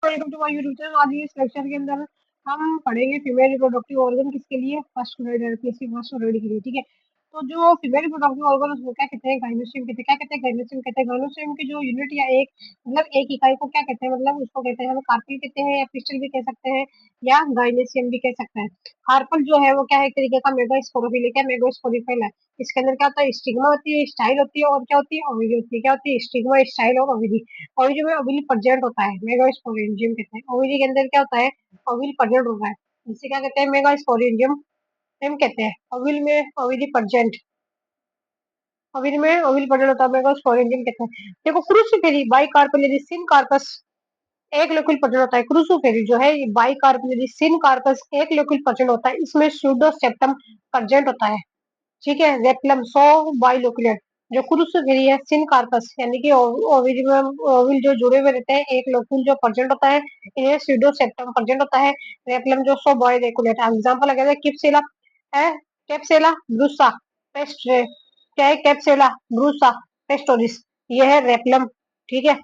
Welcome to my YouTube channel. आज इस lecture के अंदर हम पढ़ेंगे फीमेल रिप्रोडक्टिव ऑर्गन किसके लिए, फर्स्ट पीएससी फर्स्ट ऑलरेडी के लिए। ठीक है, तो जो फीमेल रिप्रोडक्टिव ऑर्गन उसको क्या कहते हैं, गाइनोस्ट्रियम कहते हैं। क्या कहते हैं, गाइनोस्ट्रियम कहते हैं। गाइनोस्ट्रियम की जो यूनिट या एक मतलब एक इकाई को क्या कहते हैं, मतलब उसको कहते हैं हम कार्पेल कहते हैं, या पिस्टल भी कह सकते हैं, या गाइनेसियम भी कह सकते हैं। कार्पल जो है वो क्या है, एक तरीके का मेगास्पोरोफिल है। क्या मेगास्पोरोफिल है, इसके अंदर क्या होता है, स्टिग्मा होती है, स्टाइल होती है, और क्या होती है, ओविडी होती है। क्या होती है, स्टिग्मा, स्टाइल और ओविडी। ओविडी में ओविल प्रेजेंट होता है, मेगास्पोरेंजियम कहते हैं। ओविडी के अंदर क्या होता है, ओविल प्रेजेंट होता है, जिसे क्या कहते हैं, मेगास्पोरेंजियम हम कहते हैं। ओविल में ओविडी प्रेजेंट, ओविल में ओविल प्रेजेंट होता है, मेगास्पोरेंजियम कहते हैं। देखो क्रूसिफेरी बाई कार्पेलियरी सिन कार्पस एक लोकल प्रेजेंट होता है। क्रूसिफेरी जो है बाई कार्पेलियरी सिन कार्पस एक लोकल प्रेजेंट होता है, इसमें सूडोसेप्टम प्रेजेंट होता है। ठीक है, रेप्लम सो बाइलोकुलेट जो क्रूसिफेरी है, सिन कार्पस यानी कि ओविल ओविल जो जुड़े हुए रहते हैं, एक लोकुल जो प्रेजेंट होता है, इन्हें स्यूडोसेप्टम प्रेजेंट होता है। रेप्लम जो सो बाइलोकुलेट। एग्जांपल लगा है किप्सेला है, कैप्सेला ब्रूसा पेस्ट्रे, क्या है, कैप्सेला ब्रूसा पेस्टोरिस, ये है रेप्लम। ठीक है,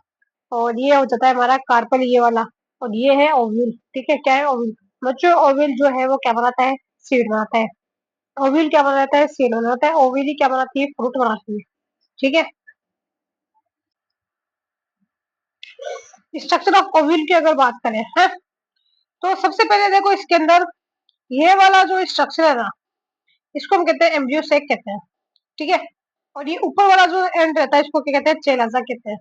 और ये हो जाता है हमारा कार्पल ये वाला, और ये है ओव्यूल। ठीक है, क्या है ओव्यूल, बच्चों ओव्यूल जो है वो क्या बनाता है, सीड बनाता है। ओव्यूल क्या बनाता है, सीड बनाता है। ओव्यूली क्या बनाती है, फ्रूट बनाती है। ठीक है, स्ट्रक्चर ऑफ ओव्यूल की अगर बात करें है, तो सबसे पहले देखो इसके अंदर ये वाला जो स्ट्रक्चर है ना, इसको हम कहते हैं एम्ब्रियो सेक कहते हैं। ठीक है, और ये ऊपर वाला जो एंड रहता है इसको क्या कहते हैं, चेलाजा कहते हैं।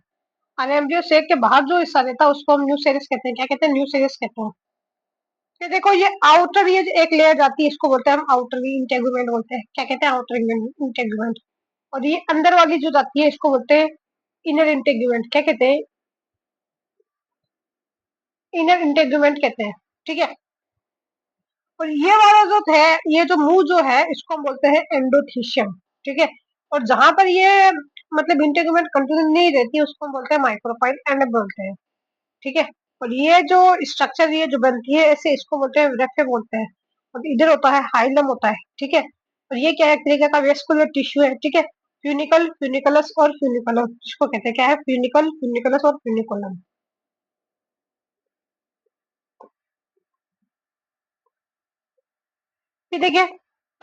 और एम्ब्रियो सेक के बाहर जो हिस्सा रहता है उसको हम न्यूसेरिस कहते हैं। क्या कहते हैं, न्यूसेरिस कहते हैं। ये देखो ये आउटर, ये जो एक लेयर जाती है इसको बोलते हैं हम आउटर इंटेगुमेंट बोलते हैं। क्या कहते हैं, आउटर इंटेगुमेंट। और ये अंदर वाली जो जाती है इसको बोलते हैं इनर इंटेगुमेंट। क्या कहते हैं, इनर इंटेगुमेंट कहते हैं। ठीक है, और ये वाला जो है, ये जो मुंह जो है इसको हम बोलते हैं एंडोथीशियम। ठीक है, और जहां पर ये मतलब इंटेगुमेंट कंटिन्यू नहीं रहती उसको हम बोलते हैं माइक्रोफाइल एंड बोलते हैं। ठीक है, और ये जो स्ट्रक्चर ये जो बनती है ऐसे इसको बोलते हैं रेफे बोलते हैं। और इधर होता है हाइलम होता है। ठीक है, और ये क्या है, एक तरीके का वेस्कुलर टिश्यू है। ठीक है, फ्यूनिकल, फ्यूनिकुलस और फ्यूनिकुलम इसको कहते हैं। क्या है, फ्यूनिकल, फ्यूनिकुलस और फ्यूनिकुलम। ये देखिए,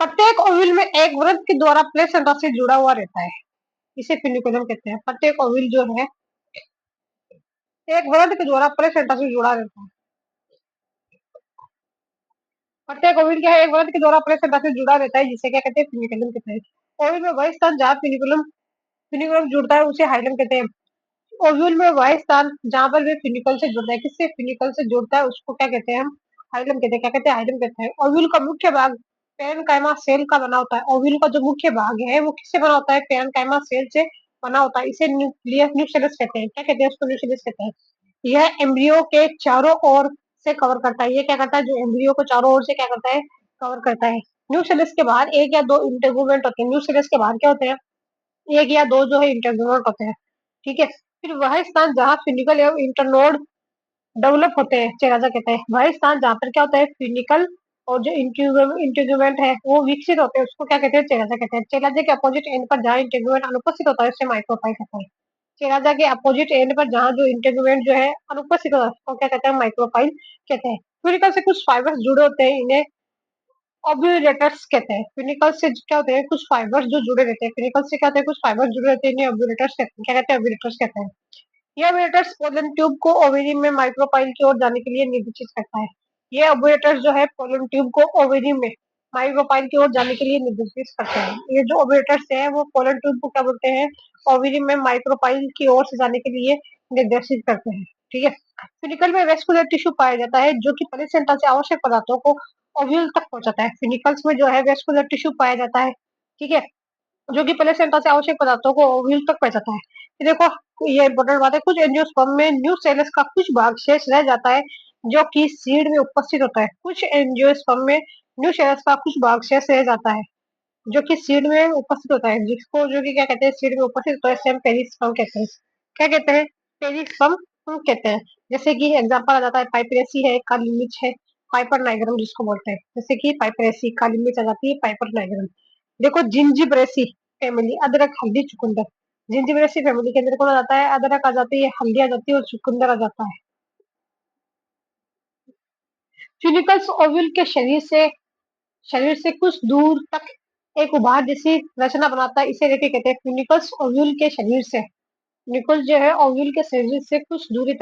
प्रत्येक ओव्यूल में एक व्रत के द्वारा प्लेसेंटा से जुड़ा हुआ रहता है, इसे फ्यूनिकुलम कहते हैं। प्रत्येक ओव्यूल जो है एक व्रत के द्वारा प्लेसेंटा से जुड़ा रहता है। प्रत्येक ओव्यूल क्या है, एक व्रत के द्वारा प्लेसेंटा से जुड़ा रहता है, जिसे क्या कहते हैं, फ्यूनिकुलम कहते हैं। ओव्यूल में वही स्थान जहाँ फ्यूनिकुलम फ्यूनिकुलम जुड़ता है उसे हाइलम कहते हैं। ओव्यूल में वह स्थान जहाँ पर वे फ्यूनिकल से जुड़ता है, किससे, फ्यूनिकल से जुड़ता है, उसको क्या कहते हैं हम, हाइलम कहते हैं। क्या कहते हैं, हाइलम कहते हैं। ओव्यूल का मुख्य भाग पैरेन्काइमा सेल का बना होता है। ओव्यूल का जो मुख्य भाग है वो किससे बना होता है, पैरेन्काइमा सेल से बना होता है। इसे न्यूक्लियस न्यूक्लियस कहते हैं। क्या कहते हैं, उसको न्यूक्लियस कहते हैं। यह एम्ब्रियो के चारों ओर से कवर करता है। ये क्या करता है, जो एम्ब्रियो को चारों ओर से क्या करता है, कवर करता है। न्यूक्लियस के बाहर एक या दो इंटेगुमेंट होते हैं। न्यूक्लियस के बाहर क्या होते हैं, एक या दो जो है इंटरनोड होते हैं। ठीक है, फिर वह स्थान जहाँ फिनिकल एवं इंटरनोड डेवलप होते हैं चेराजा कहते हैं। वह स्थान जहाँ पर क्या होता है, फिनिकल और जो इंटीग्यूमेंट है वो विकसित होते हैं, उसको क्या कहते हैं, चेराजा कहते हैं। चेराजा के अपोजिट एंड पर जहाँ इंटीग्यूमेंट अनुपस्थित होता है उसे माइक्रोफाइल कहते हैं। चेराजा के अपोजिट एंड पर जहाँ जो इंटीग्यूमेंट जो है अनुपस्थित होता है उसको क्या कहते हैं, माइक्रोफाइल कहते हैं। फिनिकल से कुछ फाइबर्स जुड़े होते हैं, इन्हें ऑब्यूलेटर्स कहते हैं। फिनिकल से क्या होते हैं, कुछ फाइबर्स जो जुड़े रहते हैं, फिनिकल से क्या होते हैं, कुछ फाइबर्स जुड़े रहते हैं, इन्हें ऑब्यूलेटर्स कहते हैं। क्या कहते हैं, ऑब्यूलेटर्स कहते हैं। यह ऑब्यूलेटर्स पोलन ट्यूब को ओवेरी में माइक्रोपाइल की ओर जाने के लिए निर्देशित करता है। ये ऑब्यूलेटर्स जो है पोलन ट्यूब को ओवेरी में माइक्रोपाइल की ओर जाने के लिए निर्देशित करते हैं। ये जो ऑब्यूलेटर्स है वो पोलन ट्यूब को क्या बोलते हैं, ओवेरी में माइक्रोपाइल की ओर से जाने के लिए निर्देशित करते हैं। ठीक है, फिनिकल में वेस्कुलर टिश्यू पाया जाता है जो कि प्लेसेंटा से आवश्यक पदार्थों को ओव्यूल तक पहुंचाता है। फिनिकल्स में जो है वेस्कुलर टिश्यू पाया जाता है। ठीक है, जो कि प्लेसेंटा से आवश्यक पदार्थों को ओव्यूल तक पहुंचाता है। ये देखो, ये इंपॉर्टेंट बात है, कुछ एंजियोस्पर्म में न्यूसेलस का कुछ भाग शेष रह जाता है जो कि सीड में उपस्थित होता है। कुछ एंजियोस्पर्म में न्यूसेलस का कुछ भाग शेष रह जाता है जो कि सीड में उपस्थित होता है, जिसको जो कि क्या कहते हैं, सीड में उपस्थित होता है, सेम पेरिस्पर्म कहते हैं। क्या कहते हैं, पेरिस्पर्म कहते हैं। जैसे कि एग्जांपल आ जाता है, पाइपरेसी है, काली मिर्च है, पाइपर नाइग्रम जिसको बोलते हैं। जैसे कि पाइपरेसी, काली मिर्च आ जाती है, पाइपर नाइग्रम। देखो जिंजिबरेसी फैमिली, अदरक हल्दी चुकंदर। जिंजिबरेसी फैमिली के अंदर कौन आ जाता है, अदरक आ जाती है, हल्दी आ जाती है और चुकंदर आ जाता है। फ्यूनिकल्स ओव्यूल के शरीर से कुछ दूर तक एक उभार जैसी रचना बनाता है, इसे रेफी कहते हैं। फ्यूनिकल्स ओव्यूल के शरीर से, फ्यूनिकल्स जो है ओव्यूल के शरीर से कुछ दूरी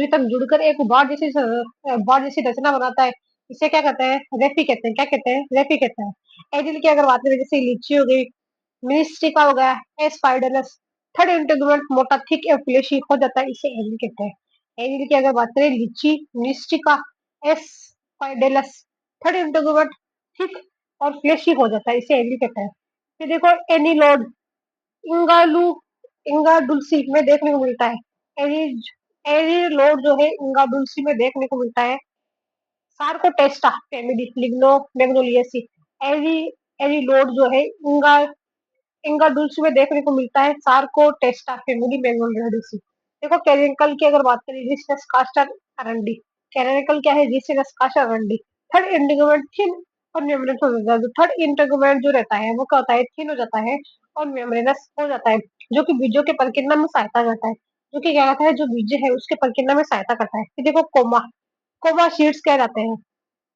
तक जुड़कर एक उभार जैसी रचना बनाता है, इसे क्या कहते हैं? रेफी कहते हैं। क्या कहते हैं? रेफी कहते हैं। एडिल की अगर बात करें, जैसे लीची हो गई, मिनिस्टिका हो गया, एस्पाइडरस, थर्ड इंटीग्रुमेंट मोटा थिक या फ्लेशी हो जाता है, इसे एनिल कहते हैं। एनिल की अगर बात करें, लीची, मिनिस्टिका, एस्पाइडरस, थर्ड इंटीग्रुमेंट थिक और फ्लेशी हो जाता है, इसे एनिल कहते हैं। फिर देखो एनिलोड, इंगालू इंगाडुल्सी में देखने को मिलता है। एनिज एनिलोड जो है इंगाडुल्सी में देखने को मिलता है। सार्कोटेस्टा फैमिली लिग्नो मैग्नोलिएसी, एरी एनिलोड जो है इंगाडुल्स में देखने को मिलता है। सार्कोटेस्टा फैमिली मैग्नोलियासी। देखो कैरेंकल की अगर बात करें, रिसेस कास्टर अरंडी, कैरेंकल क्या है? रिसेस कास्टर अरंडी। थर्ड इंटीग्रुमेंट थिन और मेम्ब्रेनस हो जाता है। जो थर्ड इंटीग्रुमेंट जो रहता है वो क्या होता है? थिन हो जाता है और मेम्ब्रेनस हो जाता है, जो कि बीजों के परिकीर्णन में सहायता करता है। जो कि क्या कहता है? जो बीज है उसके परिकीर्णन में सहायता करता है। फिर देखो कोमा, कोमा सीड्स कह जाते हैं।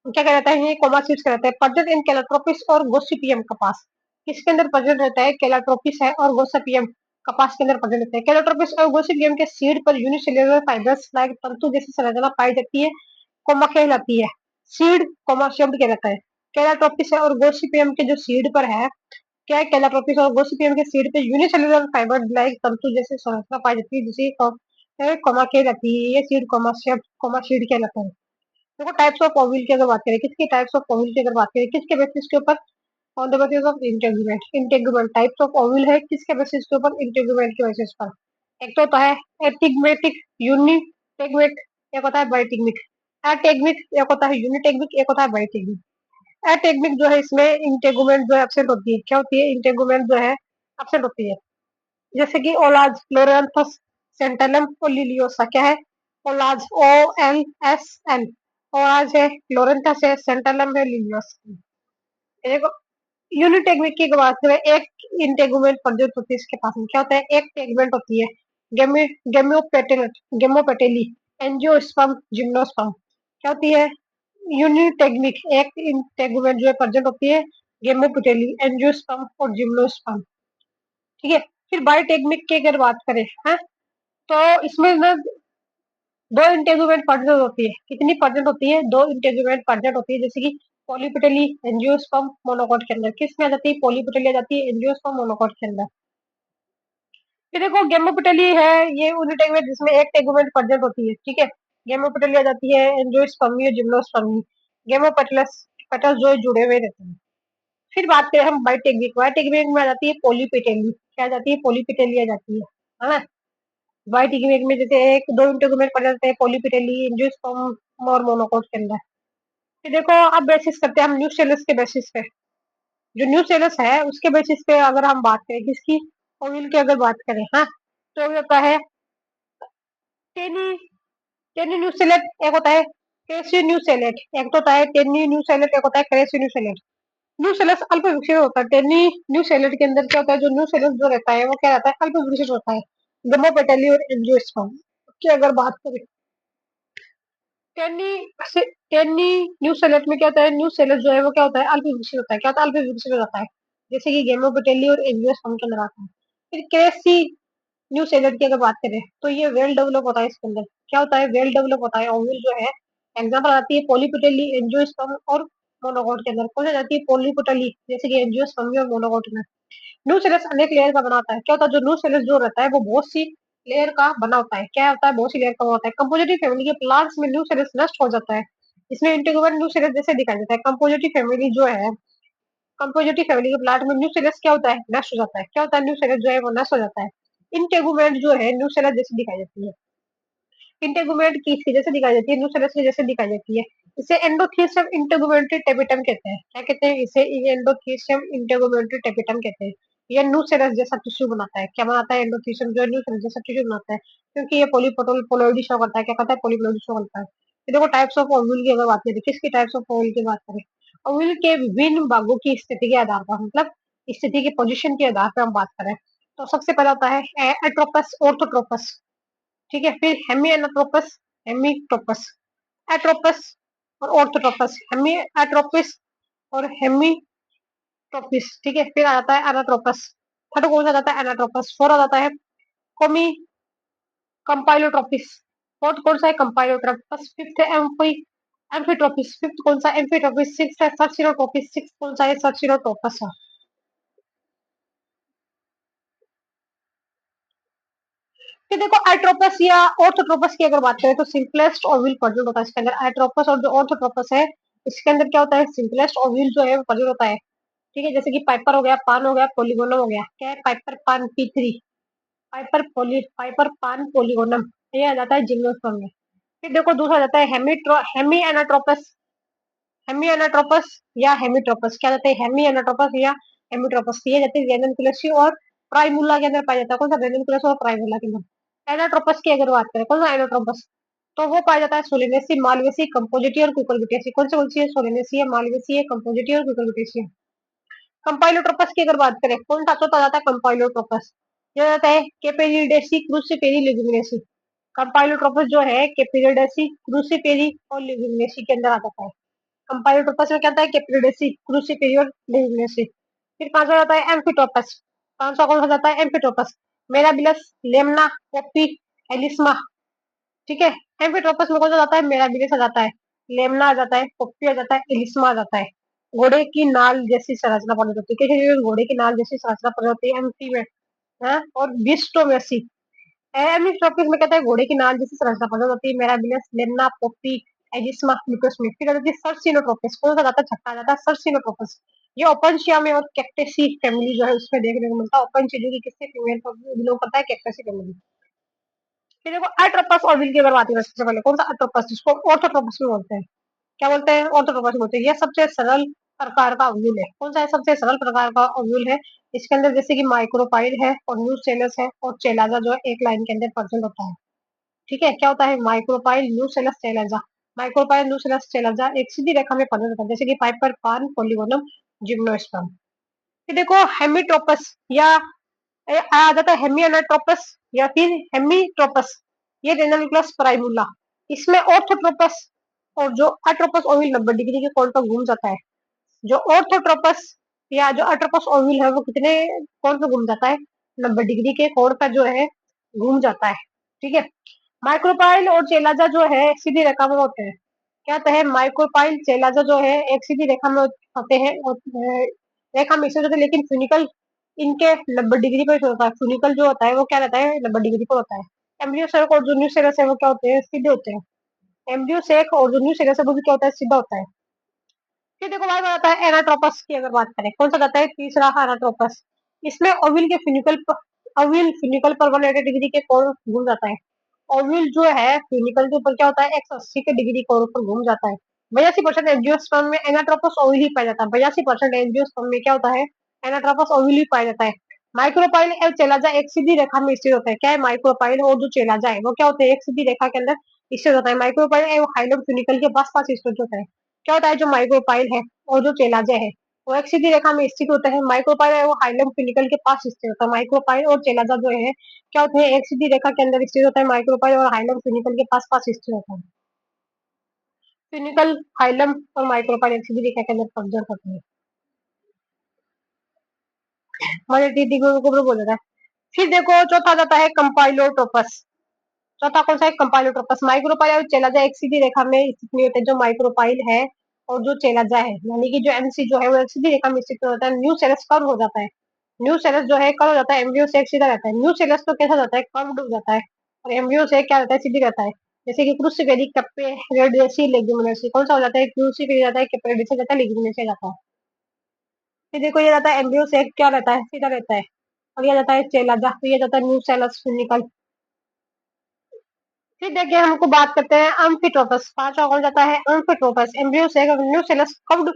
क्या कहलाता है? ये कोमा सीड्स कहलाता है। प्रेजेंट इन कैलाट्रोपिस और गोसिपियम कपास, किसके अंदर प्रेजेंट रहता है? कैलाट्रोपिस है और गोसिपियम कपास के अंदर प्रेजेंट रहता है। कैलाट्रोपिस और गोसिपियम के सीड पर यूनिसेल्युलर फाइब्रस लाइक तंतु जैसी संरचना पाई जाती है, कोमा कहलाती है। सीड कोमा शब्द कहलाता है। कैलाट्रोपिस है और गोसिपियम के जो सीड पर है, क्या है? कैलाट्रोपिस और गोसिपियम के सीड पे यूनिसेल्युलर फाइबर लाइक तंतु जैसी संरचना पाई जाती है, जिसे कोमा कहलाती है। ये सीड कोमा शब्द कोमा सीड कहलाता है। देखो टाइप्स ऑफ ओविल की अगर बात करें, किसकी टाइप्स ऑफ ओविल की अगर बात करें, किसके बेसिस के ऊपर? On the basis of integument. Integument types of ओविल है किसके बेसिस के ऊपर? इंटेगुमेंट के बेसिस पर। एक तो होता है एटिग्मेटिक, यूनिटेगमिक, एक होता है बाइटिगमिक। एटेग्मिक एक होता है, यूनिटेगमिक एक होता है, बाइटिगमिक। एटेग्मिक जो है इसमें इंटेगुमेंट जो है एब्सेंट होती है। क्या होती है? इंटेगुमेंट जो है एब्सेंट होती है। जैसे कि ओलाज, लोरेंथस, सेंटेलम और लिलियोसा। क्या है? ओलाज, OLSN, ओलाज है, लोरेंथस है, सेंटेलम है, लिलियोसा। देखो यूनिट टेगमेंट की बात करें, एक इंटेगुमेंट प्रोड्यूस होती है इसके पास में। क्या होता है? एक टेगमेंट होती है। गेमी गेमोपेटेली, एंजियोस्पर्म, जिम्नोस्पर्म। क्या होती है? यूनिटेगमिक एक इंटेगुमेंट जो है प्रेजेंट होती है, गेमोपेटेली, एंजियोस्पर्म और जिम्नोस्पर्म। ठीक है। फिर बायोटेक्निक की अगर बात करें, है तो इसमें ना दो इंटेगुमेंट प्रेजेंट होती है। कितनी प्रेजेंट होती है? दो इंटेगुमेंट प्रेजेंट होती है। जैसे कि पॉलीपेटली एंजियोस्पर्म मोनोकॉट के अंदर किस में आ जाती है? पॉलीपेटली आ जाती है एंजियोस्पर्म मोनोकॉट के अंदर। फिर देखो गेमोपेटली है, ये यूनिटेगुमेंट जिसमें एक टेगुमेंट प्रेजेंट होती है। ठीक है। गेमोपेटली आ जाती है एंजियोस्पर्मी और जिम्नोस्पर्मी। गेमोपेटलस पेटल्स जो है जुड़े हुए रहते हैं। फिर बात करें हम बायोटेक्निक, बायोटेक्निक में आ जाती है पॉलीपेटली। क्या आ जाती है? पॉलीपेटली आ जाती है ना। व्हाइट इग्मेक में जैसे एक दो इंटीग्रुमेंट पड़ जाते हैं पॉलीपेटेली, एंजियोस्पर्म और मोनोकोट के अंदर। फिर देखो अब बेसिस करते हैं हम न्यूसेलस के बेसिस पे। जो न्यूसेलस है उसके बेसिस पे अगर हम बात करें किसकी? ओविल की अगर बात करें, हाँ, तो ये होता है टेनी टेनी न्यूसेलेट, एक होता है क्रेसी न्यूसेलेट, एक तो होता है टेनी न्यूसेलेट, एक होता है क्रेसी न्यूसेलेट। न्यूसेलस अल्प विकसित होता है। टेनी न्यूसेलेट के अंदर क्या होता है? जो न्यूसेलस जो रहता है वो क्या रहता है? अल्प विकसित होता है। गमोपेटेली और एंजियोस्पर्म की अगर बात करें, टेनी टेनी न्यू सेलेट में क्या होता है? न्यू सेलेट जो है वो क्या होता है? अल्प विकसित होता है। क्या होता है? अल्प विकसित हो जाता है। जैसे कि गेमोपेटेली और एंजियोस्पर्म के अंदर आता है। फिर क्रेसी न्यू सेलेट की अगर बात करें तो ये वेल डेवलप होता है। इसके अंदर क्या होता है? वेल डेवलप होता है। ओविल जो है एग्जाम्पल आती है पॉलीपेटेली, एंजियोस्पर्म और मोनोकोट के अंदर। कौन सी जाती है? पॉलीपेटेली, जैसे कि एंजियोस्पर्म और मोनोकोट में। न्यू सेलेस अनेक लेयर का बना होता है। क्या होता है? जो न्यू सेलेस जो रहता है वो बहुत सी लेयर का बना होता है। क्या होता है? बहुत सी लेयर का होता है। कंपोजिटिव फैमिली के प्लांट्स में न्यू सेलेस नष्ट हो जाता है। इसमें इंटीग्रुमेंट न्यू सेलेस जैसे दिखाई देता है। कंपोजिटिव फैमिली जो है, कंपोजिटिव फैमिली के प्लांट में न्यू सेलेस क्या होता है? नष्ट हो जाता है। क्या होता है? न्यू सेलेस जो है वो नष्ट हो जाता है। इंटेगुमेंट जो है न्यू सेलेस जैसे दिखाई देती है। इंटेगुमेंट किसके जैसे दिखाई देती है? न्यू सेलेस के जैसे दिखाई देती है। इसे एंडोथीसियम इंटेगुमेंट्री टेपिटम कहते हैं। क्या कहते हैं इसे? एंडोथीसियम इंटेगुमेंट्री टेपिटम कहते हैं। ये न्यू सेलेस जैसा टिश्यू बनाता है। क्या बनाता है? एंडोथीसियम जो न्यू सेलेस जैसा टिश्यू बनाता है, क्योंकि ये पॉलीपोटल पोलॉइडी शो करता है। क्या करता है? पॉलीपोलॉइडी शो करता है। फिर देखो टाइप्स ऑफ ओव्यूल की अगर बात करें, किसकी टाइप्स ऑफ ओव्यूल की बात करें? ओव्यूल के विभिन्न भागों की स्थिति के आधार पर, मतलब स्थिति की पोजीशन के आधार पर हम बात करें तो सबसे पहला होता है एट्रोपस, ऑर्थोट्रोपस। ठीक है। फिर हेमी एनाट्रोपस, हेमीट्रोपस, एट्रोपस, और ऑर्थोट्रोपस, हेमियोट्रोपिस और हेमीट्रोपिस। ठीक है, फिर आ जाता है एनाट्रोपस। थर्ड कौन सा आ जाता है? एनाट्रोपस। फोर आ जाता है कोमी कंपाइलोट्रोपिस। फोर्थ कौन सा है? कंपाइलोट्रोपस। फिफ्थ है एम्फिट्रोपिस। फिफ्थ कौन सा? एम्फिट्रोपिस। सिक्स है सर्सिलोट्रोपिस। सिक्स कौन सा है? सर्सिलोट्रोपस है। फिर देखो आइट्रोपस या ऑर्थोट्रोपस की अगर बात करें तो सिंपलेस्ट ओव्यूल प्रोड्यूस होता है इसके अंदर। आइट्रोपस और जो ऑर्थोट्रोपस है इसके अंदर क्या होता है? सिंपलेस्ट ओव्यूल जो है वो प्रोड्यूस होता है। ठीक है, जैसे कि पाइपर हो गया, पान हो गया, पोलिगोनम हो गया। क्या है? पाइपर पान P3, पाइपर पान पोलिगोनम, ये आ जाता है जिम्नोस्पर्म में। फिर देखो दूसरा आ जाता है हेमी एनाट्रोपस। हेमी एनाट्रोपस या हेमीट्रोपस। क्या जाता है? हेमी एनाट्रोपस या हेमीट्रोपस। ये जाते हैं रेननकुलेसी और प्राइमुला के अंदर पाया जाता है। कौन सा? रेननकुलेसी और प्राइमुला के अंदर। एनाट्रोपस की अगर बात करें, कौन सा एनाट्रोपस? तो वो पाया जाता है सोलिनेसी, मालवेसी, कंपोजिटी और कुकुरबिटेसी। कौन सी है? सोलिनेसी है, मालवेसी है, कंपोजिटी और कुकुरबिटेसी है। कंपाइलोट्रोपस की अगर बात करें, कौन सा चौथा जाता है? कंपाइलोट्रोपस। ये जाता है केपेरिडेसी, क्रूसिपेरी, लिग्यूमिनेसी। कंपाइलोट्रोपस जो है केपेरिडेसी, क्रूसिपेरी और लिग्यूमिनेसी के अंदर आ जाता है। कंपाइलोट्रोपस में क्या आता है? केपेरिडेसी, क्रूसिपेरी और लिग्यूमिनेसी। फिर पांचवा जाता है एम्फिट्रोपस। पांचवा कौन सा जाता है? एम्फिट्रोपस। मेराबिलस, लेमना, पोपी, एलिस्मा। ठीक है, एम्फिट्रोपस में कौन सा जाता है? मेराबिलिस आ जाता है, लेमना आ जाता है, पोप्टी आ जाता है, एलिस्मा आ जाता है। घोड़े की नाल जैसी संरचना प्रदान होती है। कैसे? घोड़े की नाल जैसी संरचना प्रदान होती है एम्फी में। हाँ? और बिस्टोमेसी। एमिट्रोपिस में कहता है घोड़े की नाल जैसी संरचना प्रदान होती है। मेराबिलस, लेमना, पोप्टी, एजिस्मा, ल्यूकोस्मी। फिर आ जाती है सर्सिनोट्रोपिस। कौन सा जाता है? छठा आ जाता है सर्सिनोट्रोपिस। ये ओपनशिया में और कैक्टेसी फैमिली जो है उसमें देखने को मिलता है। ओपनशिया जो कि किससे फीमेल बिलोंग करता है? कैक्टेसी फैमिली। फिर देखो एट्रोपस और की अगर बात करें सबसे पहले, कौन सा? एट्रोपस, जिसको ऑर्थोट्रोपस भी बोलते हैं। क्या बोलते हैं? ऑर्थोट्रोपस बोलते हैं। यह सबसे सरल प्रकार का ओव्यूल है। कौन सा है? सबसे सरल प्रकार का ओव्यूल है। इसके अंदर जैसे कि माइक्रोपाइल है और न्यूसेलस है और चेलाजा जो है एक लाइन के अंदर प्रेजेंट होता है। ठीक है, क्या होता है? Micropyle, nucellus, chalaza. Micropyle, nucellus, chalaza एक सीधी रेखा में प्रेजेंट होता है, जैसे कि पाइपर, पान, पोलिगोनम, जिम्नोस्पर्म। फिर देखो हेमिट्रोपस या आ जाता है हेमियोट्रोपस या फिर हेमीट्रोपस। ये रेनल प्राइमुला। इसमें ऑर्थोट्रोपस और जो अट्रोपस ओविल 90 डिग्री के कोण पर घूम जाता है। जो ऑर्थोट्रोपस या जो अट्रोपस ओविल है वो कितने कोण पर घूम जाता है? 90 डिग्री के कोण पर जो है घूम जाता है। ठीक है, माइक्रोपाइल और चेलाजा जो है सीधी रेखा में होते हैं। क्या होता है? माइक्रोपाइल, चेलाजा जो है एक सीधी रेखा में होते हैं और रेखा में होते हैं, लेकिन फिनिकल इनके 90 डिग्री पर होता है। फिनिकल जो होता है वो क्या रहता है? 90 डिग्री पर होता है। एम्ब्रियो सेक और जो न्यूसेलस है वो क्या होते हैं? सीधे होते हैं। एम्ब्रियो सेक और जो न्यूसेलस है वो भी क्या होता है? सीधा होता है। फिर देखो भाई आता है एनाट्रोपस की अगर बात करें, कौन सा जाता है? तीसरा एनाट्रोपस। इसमें ओविल फिनिकल पर 180 डिग्री के कोण घूम जाता है। ओविल जो है फिनिकल के ऊपर क्या होता है? 180 के डिग्री कोण पर घूम जाता है। 82% एंजियोस्पर्म में एनाट्रोपस ओविल ही पाया जाता है। 82% एंजियोस्पर्म में क्या होता है? एनाट्रोपस ओविल ही पाया जाता है। माइक्रोपाइल और चेलाजा एक सीधी रेखा में स्थित होता है। क्या है? माइक्रोपाइल और जो चेलाजा है वो क्या होते हैं? एक सीधी रेखा के अंदर स्थित होता है। माइक्रोपाइल एवं हाइलोम फिनिकल के पास पास स्थित होता है। क्या होता है? जो माइक्रोपाइल है और जो चेलाजा है वो एक सीधी रेखा में स्थित होता है। माइक्रोपाइल एवं हाइलोम फिनिकल के पास स्थित होता है। माइक्रोपाइल और चेलाजा जो है क्या होते हैं? एक सीधी रेखा के अंदर स्थित होता है। माइक्रोपाइल और हाइलम फिनिकल के पास पास स्थित होता है। फिनिकल, हाइलम और माइक्रोपाइल एक सीधी रेखा के अंदर प्रेजेंट होते हैं। हमारे टीटी को बोला जाता है। फिर देखो चौथा जाता है कंपाइलोट्रोपस। चौथा कौन सा है? कंपाइलोट्रोपस। माइक्रोपाइल और चेलाजा एक सीधी रेखा में स्थित नहीं होते। जो माइक्रोपाइल है और जो चेलाजा है यानी कि जो एमसी जो है वो एक सीधी रेखा में स्थित होता है। न्यू सेलस कर्व हो जाता है। न्यू सेलस जो है कर्व हो जाता है। एम्ब्रियो से एक सीधा रहता है। न्यू सेलस तो कैसा जाता है? कर्व्ड हो जाता है। और एम्ब्रियो से क्या रहता है? सीधी रहता है। जैसे कि क्रूसिफेरी, कप्पेरेडेसी, लेग्यूमिनेसी। कौन सा हो जाता है? क्रूसिफेरी जाता है, कप्पेरेडेसी जाता है, लेग्यूमिनेसी जाता है। फिर देखो ये जाता है एम्ब्रियो से क्या रहता है? सीधा रहता है। और ये जाता है चेलाजा, तो ये जाता है न्यू सेलस फिनिकल। फिर देखिए हमको बात करते हैं अम्फिट्रोपस। पांचवा कौन जाता है? अम्फिट्रोपस। एम्ब्रियो से new cells curved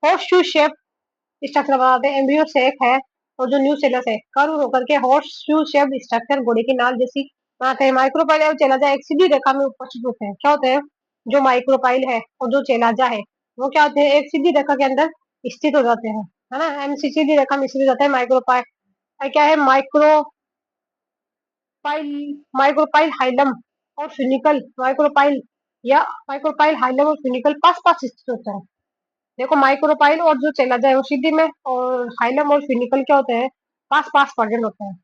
horse shoe shape structure बनाते हैं। एम्ब्रियो सेक है और जो न्यू सेलस है कर्व होकर के हॉर्स शू शेप स्ट्रक्चर घोड़े की नाल जैसी बनाते हैं। माइक्रोपाइल और चेलाजा एक सीधी रेखा में उपस्थित होते हैं। क्या होते हैं? जो माइक्रोपाइल है और जो चेलाजा है वो क्या होते हैं? एक सीधी रेखा के अंदर स्थित हो जाते हैं, है ना? एमसी सीधी रेखा में स्थित हो जाते हैं। माइक्रोपाइल क्या है? माइक्रोपाइल, माइक्रोपाइल हाइलम और फिनिकल। माइक्रोपाइल या माइक्रोपाइल हाइलम और फ्यूनिकल पास पास स्थित होता है। देखो माइक्रोपाइल और जो चैलाजा है वो सीधी में, और हाइलम और फ्यूनिकल क्या होते हैं, पास पास प्रेजेंट होते हैं।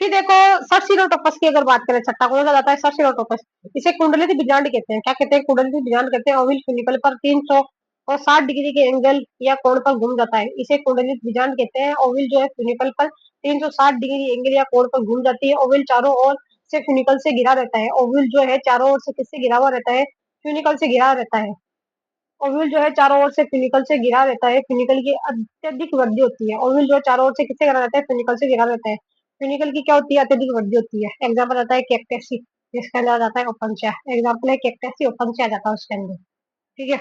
फिर देखो सर्सिलोटोपस की अगर बात करें, छठा कौन सा जाता है, सर्सिलोटोपस। इसे कुंडलित बीजांड कहते हैं। क्या कहते हैं, कुंडलित बीजांड कहते हैं। ओविल फ्यूनिकल पर 360 डिग्री के एंगल या कोण पर घूम जाता है, इसे कुंडलित बीजांड कहते हैं। ओविल जो है फ्यूनिकल पर 360 डिग्री एंगल या कोण पर घूम जाती है। ओविल चारों ओर से फ्यूनिकल से घिरा रहता है। ओविल जो है चारों ओर से किससे घिरा हुआ रहता है, फ्यूनिकल से घिरा रहता है। ओव्यूल जो है चारों ओर से फिनिकल से घिरा रहता है। फिनिकल की अत्यधिक वृद्धि होती है। ओव्यूल जो है चारों ओर से किससे घिरा रहता है, फिनिकल से घिरा रहता है। फिनिकल की क्या होती है, अत्यधिक वृद्धि होती है। एग्जाम्पल आता है कैक्टेसी, जिसके अंदर आ जाता है ओपनचा। एग्जाम्पल है कैक्टेसी, ओपनचा आ जाता है उसके अंदर। ठीक है।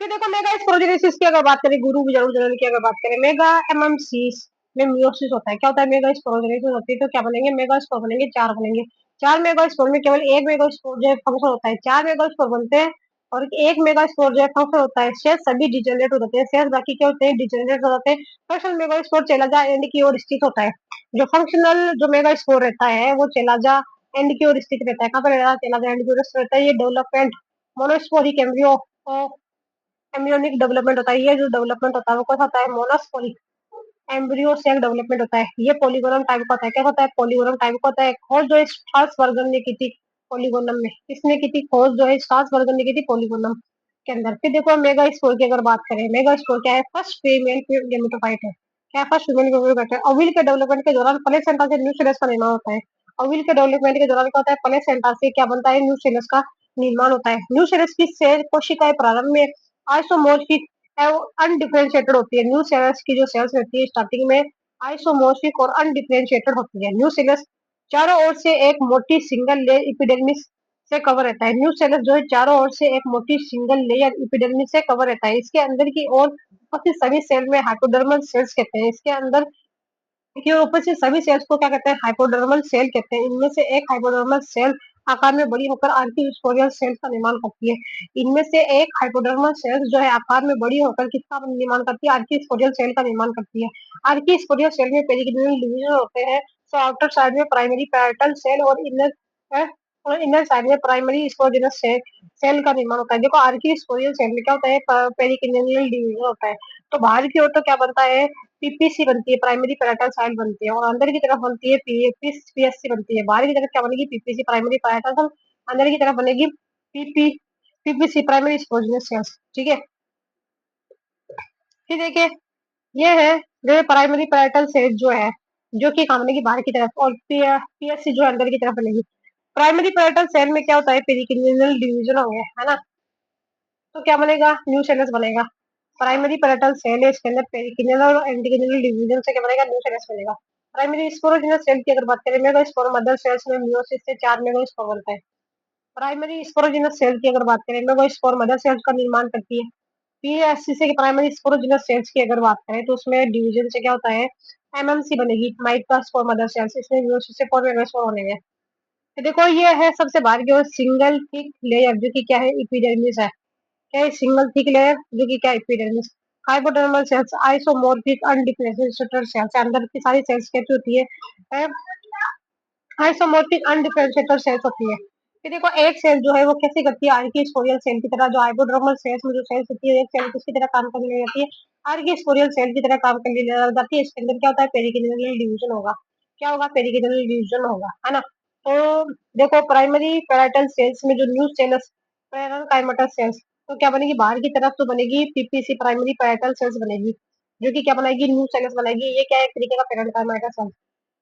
फिर देखो मेगा स्पोरोजेनेसिस की अगर बात करें, गुरु जरूर जनन की अगर बात करें, मेगा एमएमसीस में मियोसिस होता है। क्या होता है, मेगा स्पोरोजेनेसिस होती है तो क्या बनेंगे, मेगा स्पोर बनेंगे, चार बनेंगे। चार मेगा स्पोर में केवल एक मेगा स्पोर जो है फंक्शन होता है, चार मेगा स्पोर बनते हैं और एक मेगा स्पोर जो है फंक्शन होता है। शेष सभी डिजेनरेट हो जाते हैं, शेष बाकी क्या होते हैं, डिजेनरेट हो जाते हैं। फंक्शनल मेगा स्पोर चला जा एंड की ओर स्थित होता है। जो फंक्शनल जो मेगा स्पोर रहता है वो चला जा एंड की ओर स्थित रहता है। कहाँ पर रहता है, चला जा एंड की ओर स्थित रहता है। ये development monosporic embryo embryonic development होता है। ये जो डेवलपमेंट होता है वो कौन सा होता है, मोनोस्पोरिक एम्ब्रियो सेल डेवलपमेंट होता है। ये पॉलीगोनम टाइप का होता है। क्या होता है, पॉलीगोनम टाइप का होता है। खोज जो है स्टार्स वर्गन ने की थी पॉलीगोनम में, किसने की थी, खोज जो है स्टार्स वर्गन ने की थी पॉलीगोनम के अंदर। फिर देखो मेगा स्पोर की अगर बात करें, मेगा स्पोर क्या है, फर्स्ट फीमेल गेमेटोफाइट है। क्या है, फर्स्ट फीमेल गेमेटोफाइट है। ओविल के डेवलपमेंट के दौरान प्लेसेंटा से न्यूक्लियस का निर्माण होता है। ओविल के डेवलपमेंट के दौरान क्या होता है, प्लेसेंटा से क्या बनता है, न्यूक्लियस का निर्माण होता है। न्यूक्लियस की सेल कोशिकाएं प्रारंभ में आइसोमोर्फिक अनडिफरेंशिएटेड होती है। न्यू सेल्स की जो सेल्स रहती है स्टार्टिंग में आइसोमोर्फिक और अनडिफरेंशिएटेड होती है। न्यू सेल्स चारों ओर से एक मोटी सिंगल लेयर एपिडर्मिस से कवर रहता है। न्यू सेल्स जो है चारों ओर से एक मोटी सिंगल लेयर एपिडर्मिस से कवर रहता है। इसके अंदर की ओर उपस्थित सभी सेल में हाइपोडर्मल सेल्स कहते हैं। इसके अंदर देखिए ऊपर से सभी सेल्स को क्या कहते हैं, हाइपोडर्मल सेल कहते हैं। इनमें से एक हाइपोडर्मल सेल आकार में बड़ी होकर आर्किस्पोरियल सेल का निर्माण करती है। इनमें से एक हाइपोडर्मल सेल जो है आकार में बड़ी होकर किसका निर्माण करती है, आर्किस्पोरियल सेल का निर्माण करती है। आर्किस्पोरियल सेल में पेरिकिडिनल डिवीजन होते हैं। तो आउटर साइड में प्राइमरी पैरेटल सेल और इनर साइड में प्राइमरी स्पोरोजिनस सेल का निर्माण होता है। देखो आर्किस्पोरियल सेल में क्या होता है, पेरिकिडिनल डिवीजन होता है। तो बाहर की ओर तो क्या बनता है, पीपीसी बनती है, प्राइमरी पैराटल साइल बनती है, और अंदर की तरफ बनती है पीएससी बनती है। बाहर की तरफ क्या बनेगी, पीपीसी प्राइमरी पैराटल, अंदर की तरफ बनेगी पीपी पीपीसी प्राइमरी स्पोर्जिनस सेल्स। ठीक है। फिर देखिए ये है जो प्राइमरी पैराटल सेल जो है, जो कि काम बनेगी बाहर की तरफ, और पीएससी जो अंदर की तरफ बनेगी। प्राइमरी पैराटल सेल में क्या होता है, पेरिकिडिनल डिवीजन हो गया है ना, तो क्या बनेगा, न्यू सेल्स बनेगा। प्राइमरी पैरेटल सेल है, इसके अंदर पेरिकिनल और एंटीकिनल डिवीजन से क्या बनेगा, न्यू सेल्स बनेगा। प्राइमरी स्पोरोजिनस सेल की अगर बात करें, मेगा स्पोर मदर सेल्स में मियोसिस से 4 मेगा स्पोर बनता है। प्राइमरी स्पोरोजिनस सेल की अगर बात करें, मेगा स्पोर मदर सेल्स का निर्माण करती है। पीएससी से प्राइमरी स्पोरोजिनस सेल्स की अगर बात करें तो उसमें डिवीजन से क्या होता है, एमएमसी बनेगी, माइक्रो स्पोर मदर सेल्स, इसमें मियोसिस से 4 मेगा स्पोर बनेंगे। तो देखो ये है सबसे बाहर की ओर सिंगल थिक लेयर, जो कि क्या है, एपिडर्मिस है। क्या है, सिंगल थिक लेयर, जो कि क्या है, epidermis. Hypodermal cells isomorphic undifferentiated cells, अंदर की सारी सेल्स कैसी होती है, आइसोमोर्फिक अनडिफरेंशिएटेड सेल्स होती है। फिर देखो एक सेल जो है वो कैसे करती है, आर्किस्पोरियल सेल की तरह। जो हाइपोडर्मल सेल्स में जो सेल्स होती है, एक सेल किसकी तरह काम करने लग जाती है, आर्किस्पोरियल सेल की तरह काम करने लग जाती है। इसके अंदर क्या होता है, पेरिकिडिनल डिवीजन होगा। क्या होगा, पेरिकिडिनल डिवीजन होगा, है ना। तो देखो प्राइमरी पैराटल सेल्स में जो न्यू सेल्स, पैरेनकाइमेटस सेल्स, तो क्या बनेगी, बाहर की तरफ तो बनेगी पीपीसी प्राइमरी पैराटल सेल्स बनेगी, जो कि क्या बनाएगी, न्यू सेल्स बनाएगी। ये क्या है, एक तरीके का पैरेनकाइमेटस सेल्स,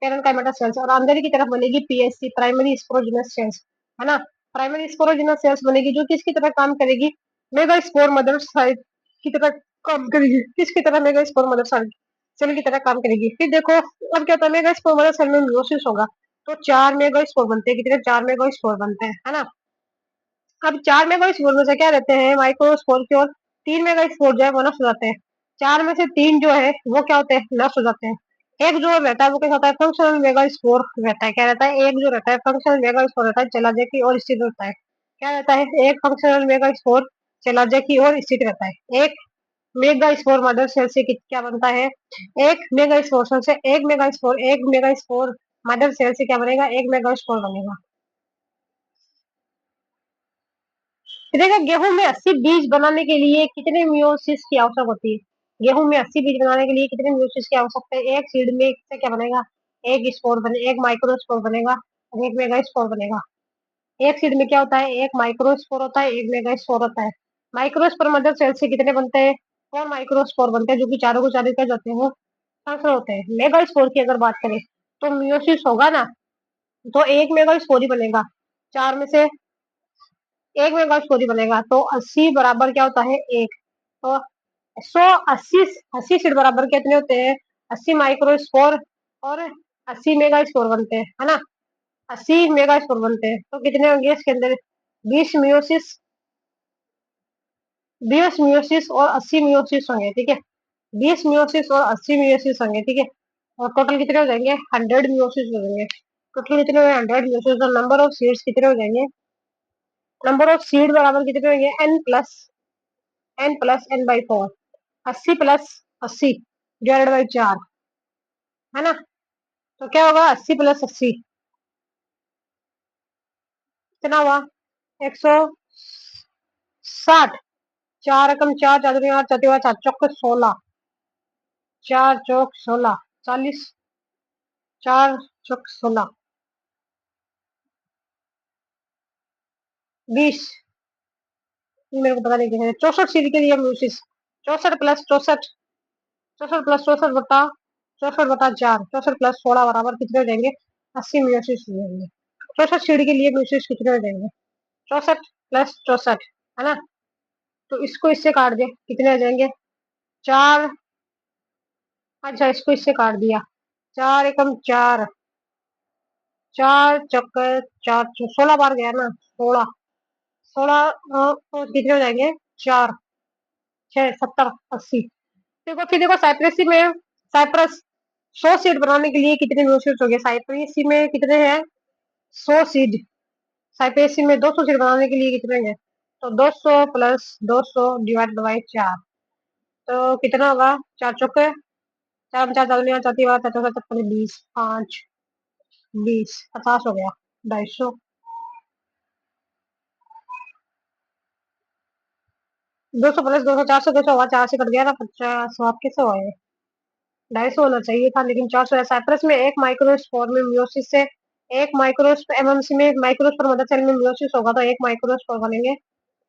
पैरेनकाइमेटस सेल्स। और अंदर की तरफ बनेगी पीएससी प्राइमरी स्पोरोजिनस सेल्स, है ना। प्राइमरी स्पोरोजिनस सेल्स बनेगी जो किसकी तरह काम करेगी, मेगा स्पोर मदर साइड की तरह काम करेगी। किसकी तरह, megaspore mother side cell की तरह काम करेगी। फिर देखो अब क्या होता है, मेगा स्पोर मदर सेल में मियोसिस होगा, तो 4 मेगा स्पोर बनते हैं। कितने, 4 मेगा स्पोर बनते हैं, है ना। अब 4 मेगा स्पोर में से क्या रहते हैं, माइक्रोस्पोर की, और 3 मेगा स्पोर जो है वो नष्ट हो जाते हैं। 4 में से 3 जो है वो क्या होते हैं, नष्ट हो जाते हैं। एक जो रहता है वो क्या होता है, फंक्शनल मेगा स्पोर रहता है। क्या रहता है, एक जो रहता है फंक्शनल मेगा स्पोर रहता है, चलाजे की ओर स्थित रहता है। क्या रहता है, एक फंक्शनल मेगा स्पोर चलाजे की ओर स्थित रहता है। एक मेगा स्पोर मदर सेल से क्या बनता है? एक मेगा स्पोर सेल से एक मेगा स्पोर मदर सेल से क्या बनेगा? एक मेगा स्पोर बनेगा। तो देखो, गेहूं में 80 बीज बनाने के लिए कितने मियोसिस की आवश्यक होती है? गेहूं में 80 बीज बनाने के लिए कितने मियोसिस की आवश्यकता है? एक सीड में से क्या बनेगा? एक स्पोर बने, एक माइक्रो स्पोर बनेगा और एक मेगा स्पोर बनेगा। एक सीड में क्या होता है? एक माइक्रो स्पोर होता है, एक मेगा स्पोर होता है। माइक्रो स्पोर मदर सेल से कितने बनते हैं? 4 माइक्रो स्पोर बनते हैं, जो कि चारों को चारों क्या जाते हैं? ट्रांसफर होते हैं। मेगा स्पोर की अगर बात करें तो मियोसिस होगा ना, तो एक मेगा स्पोर ही बनेगा। चार में से एक मेगा स्पोर ही बनेगा, तो 80 बराबर क्या होता है? एक। तो 180 80 सीट बराबर कितने होते हैं? 80 माइक्रो स्पोर और 80 मेगा स्पोर बनते हैं, है ना? 80 मेगा स्पोर बनते हैं, तो कितने होंगे इसके अंदर? 20 मियोसिस 20 मियोसिस और 80 मियोसिस होंगे, ठीक है। 20 मियोसिस और 80 मियोसिस होंगे, ठीक है। और टोटल कितने हो जाएंगे? 100 मियोसिस हो जाएंगे। टोटल कितने हुए? 100 मियोसिस। और नंबर ऑफ सीड्स कितने हो जाएंगे? नंबर ऑफ सीड बराबर कितने होंगे? n+n/4। 80+80 डिवाइडेड बाई 4, है ना? तो क्या होगा? 80+80 कितना हुआ? 160। 4 एकम 4, 4 दूनी 8, 4 चौक 16, 4 चौक 16, 40, 4 चौक 16, 20। मेरे को पता नहीं कैसे। 64 सीधी के लिए म्यूसिस। 64+64, 64+64 बटा 64/4, 64+16 बराबर कितने हो जाएंगे? 80 म्यूसिस हो जाएंगे। 64 सीढ़ी के लिए म्यूसिस कितने हो जाएंगे? 64+64, है ना? तो इसको इससे काट दे, कितने आ जाएंगे? 4। अच्छा, इसको इससे काट दिया। 4 एकम 4, 4 चौक 4, 16 बार गया ना? 16, 16 तो कितने हो जाएंगे? 4, 6, 70, 80। देखो फिर, देखो साइप्रस 100 सीड बनाने के लिए कितने म्यूसिड्स हो गए? साइप्रेसी में कितने हैं? 100 सीड। साइप्रेसी में 200 सीड बनाने के लिए कितने हैं? तो 200+200 डिवाइड बाई 4, तो कितना होगा? 4 चौके 4, 4 4 4 4 4 20, 5, 20, 50 हो गया। 250। 200+200 400, 200 हुआ, 4 से कट गया ना 50। आपके से हुआ? 250 होना चाहिए था, लेकिन 400 है। साइप्रस में एक माइक्रोस्पोर में मियोसिस से एक माइक्रोस्पोर, एमएमसी में माइक्रोस्पोर मदर सेल में मियोसिस होगा तो एक माइक्रोस्पोर बनेंगे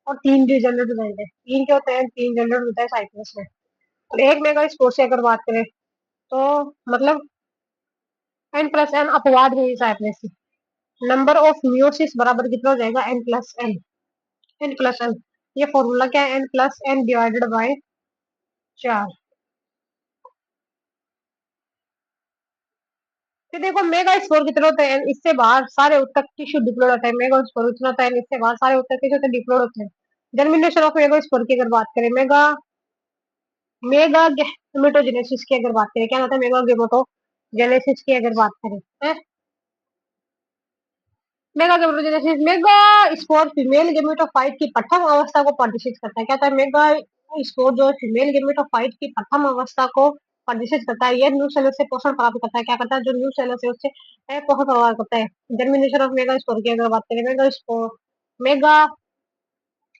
और 3 जनरेट हो जाएंगे। 3 क्या होते हैं? 3 जनरेट होता है साइप्रस में। और एक मेगा स्पोर से अगर बात करें तो मतलब n+n अपवाद हुई साइप्रस की। नंबर ऑफ मियोसिस बराबर कितना हो जाएगा? n+n। ये फॉर्मूला क्या है? n+n divided by 4। फिर देखो, मेगा स्कोर कितना होता है? इससे बाहर सारे उत्तक टिश्यू डिप्लोड होता है। मेगा स्कोर इतना होता है, इससे बाहर सारे उत्तक टिश्यू डिप्लोड होते हैं। जर्मिनेशन ऑफ मेगा स्कोर की अगर बात करें, मेगा मेगा गेमेटोजेनेसिस की अगर बात करें, क्या होता है? मेगा गेमेटोजेनेसिस की अगर बात करें, है mega gametogenesis. Mega spore female gametophyte की प्रथम अवस्था को प्रदर्शित करता है। क्या होता है? मेगा स्पोर जो फीमेल गेमेटोफाइट की प्रथम अवस्था को प्रदर्शित करता है। यह न्यू सेल से पोषण प्राप्त करता है। क्या करता है? जो न्यू सेल है उससे पोषण प्राप्त करता है। जर्मिनेशन ऑफ मेगा स्पोर की अगर बात करें, mega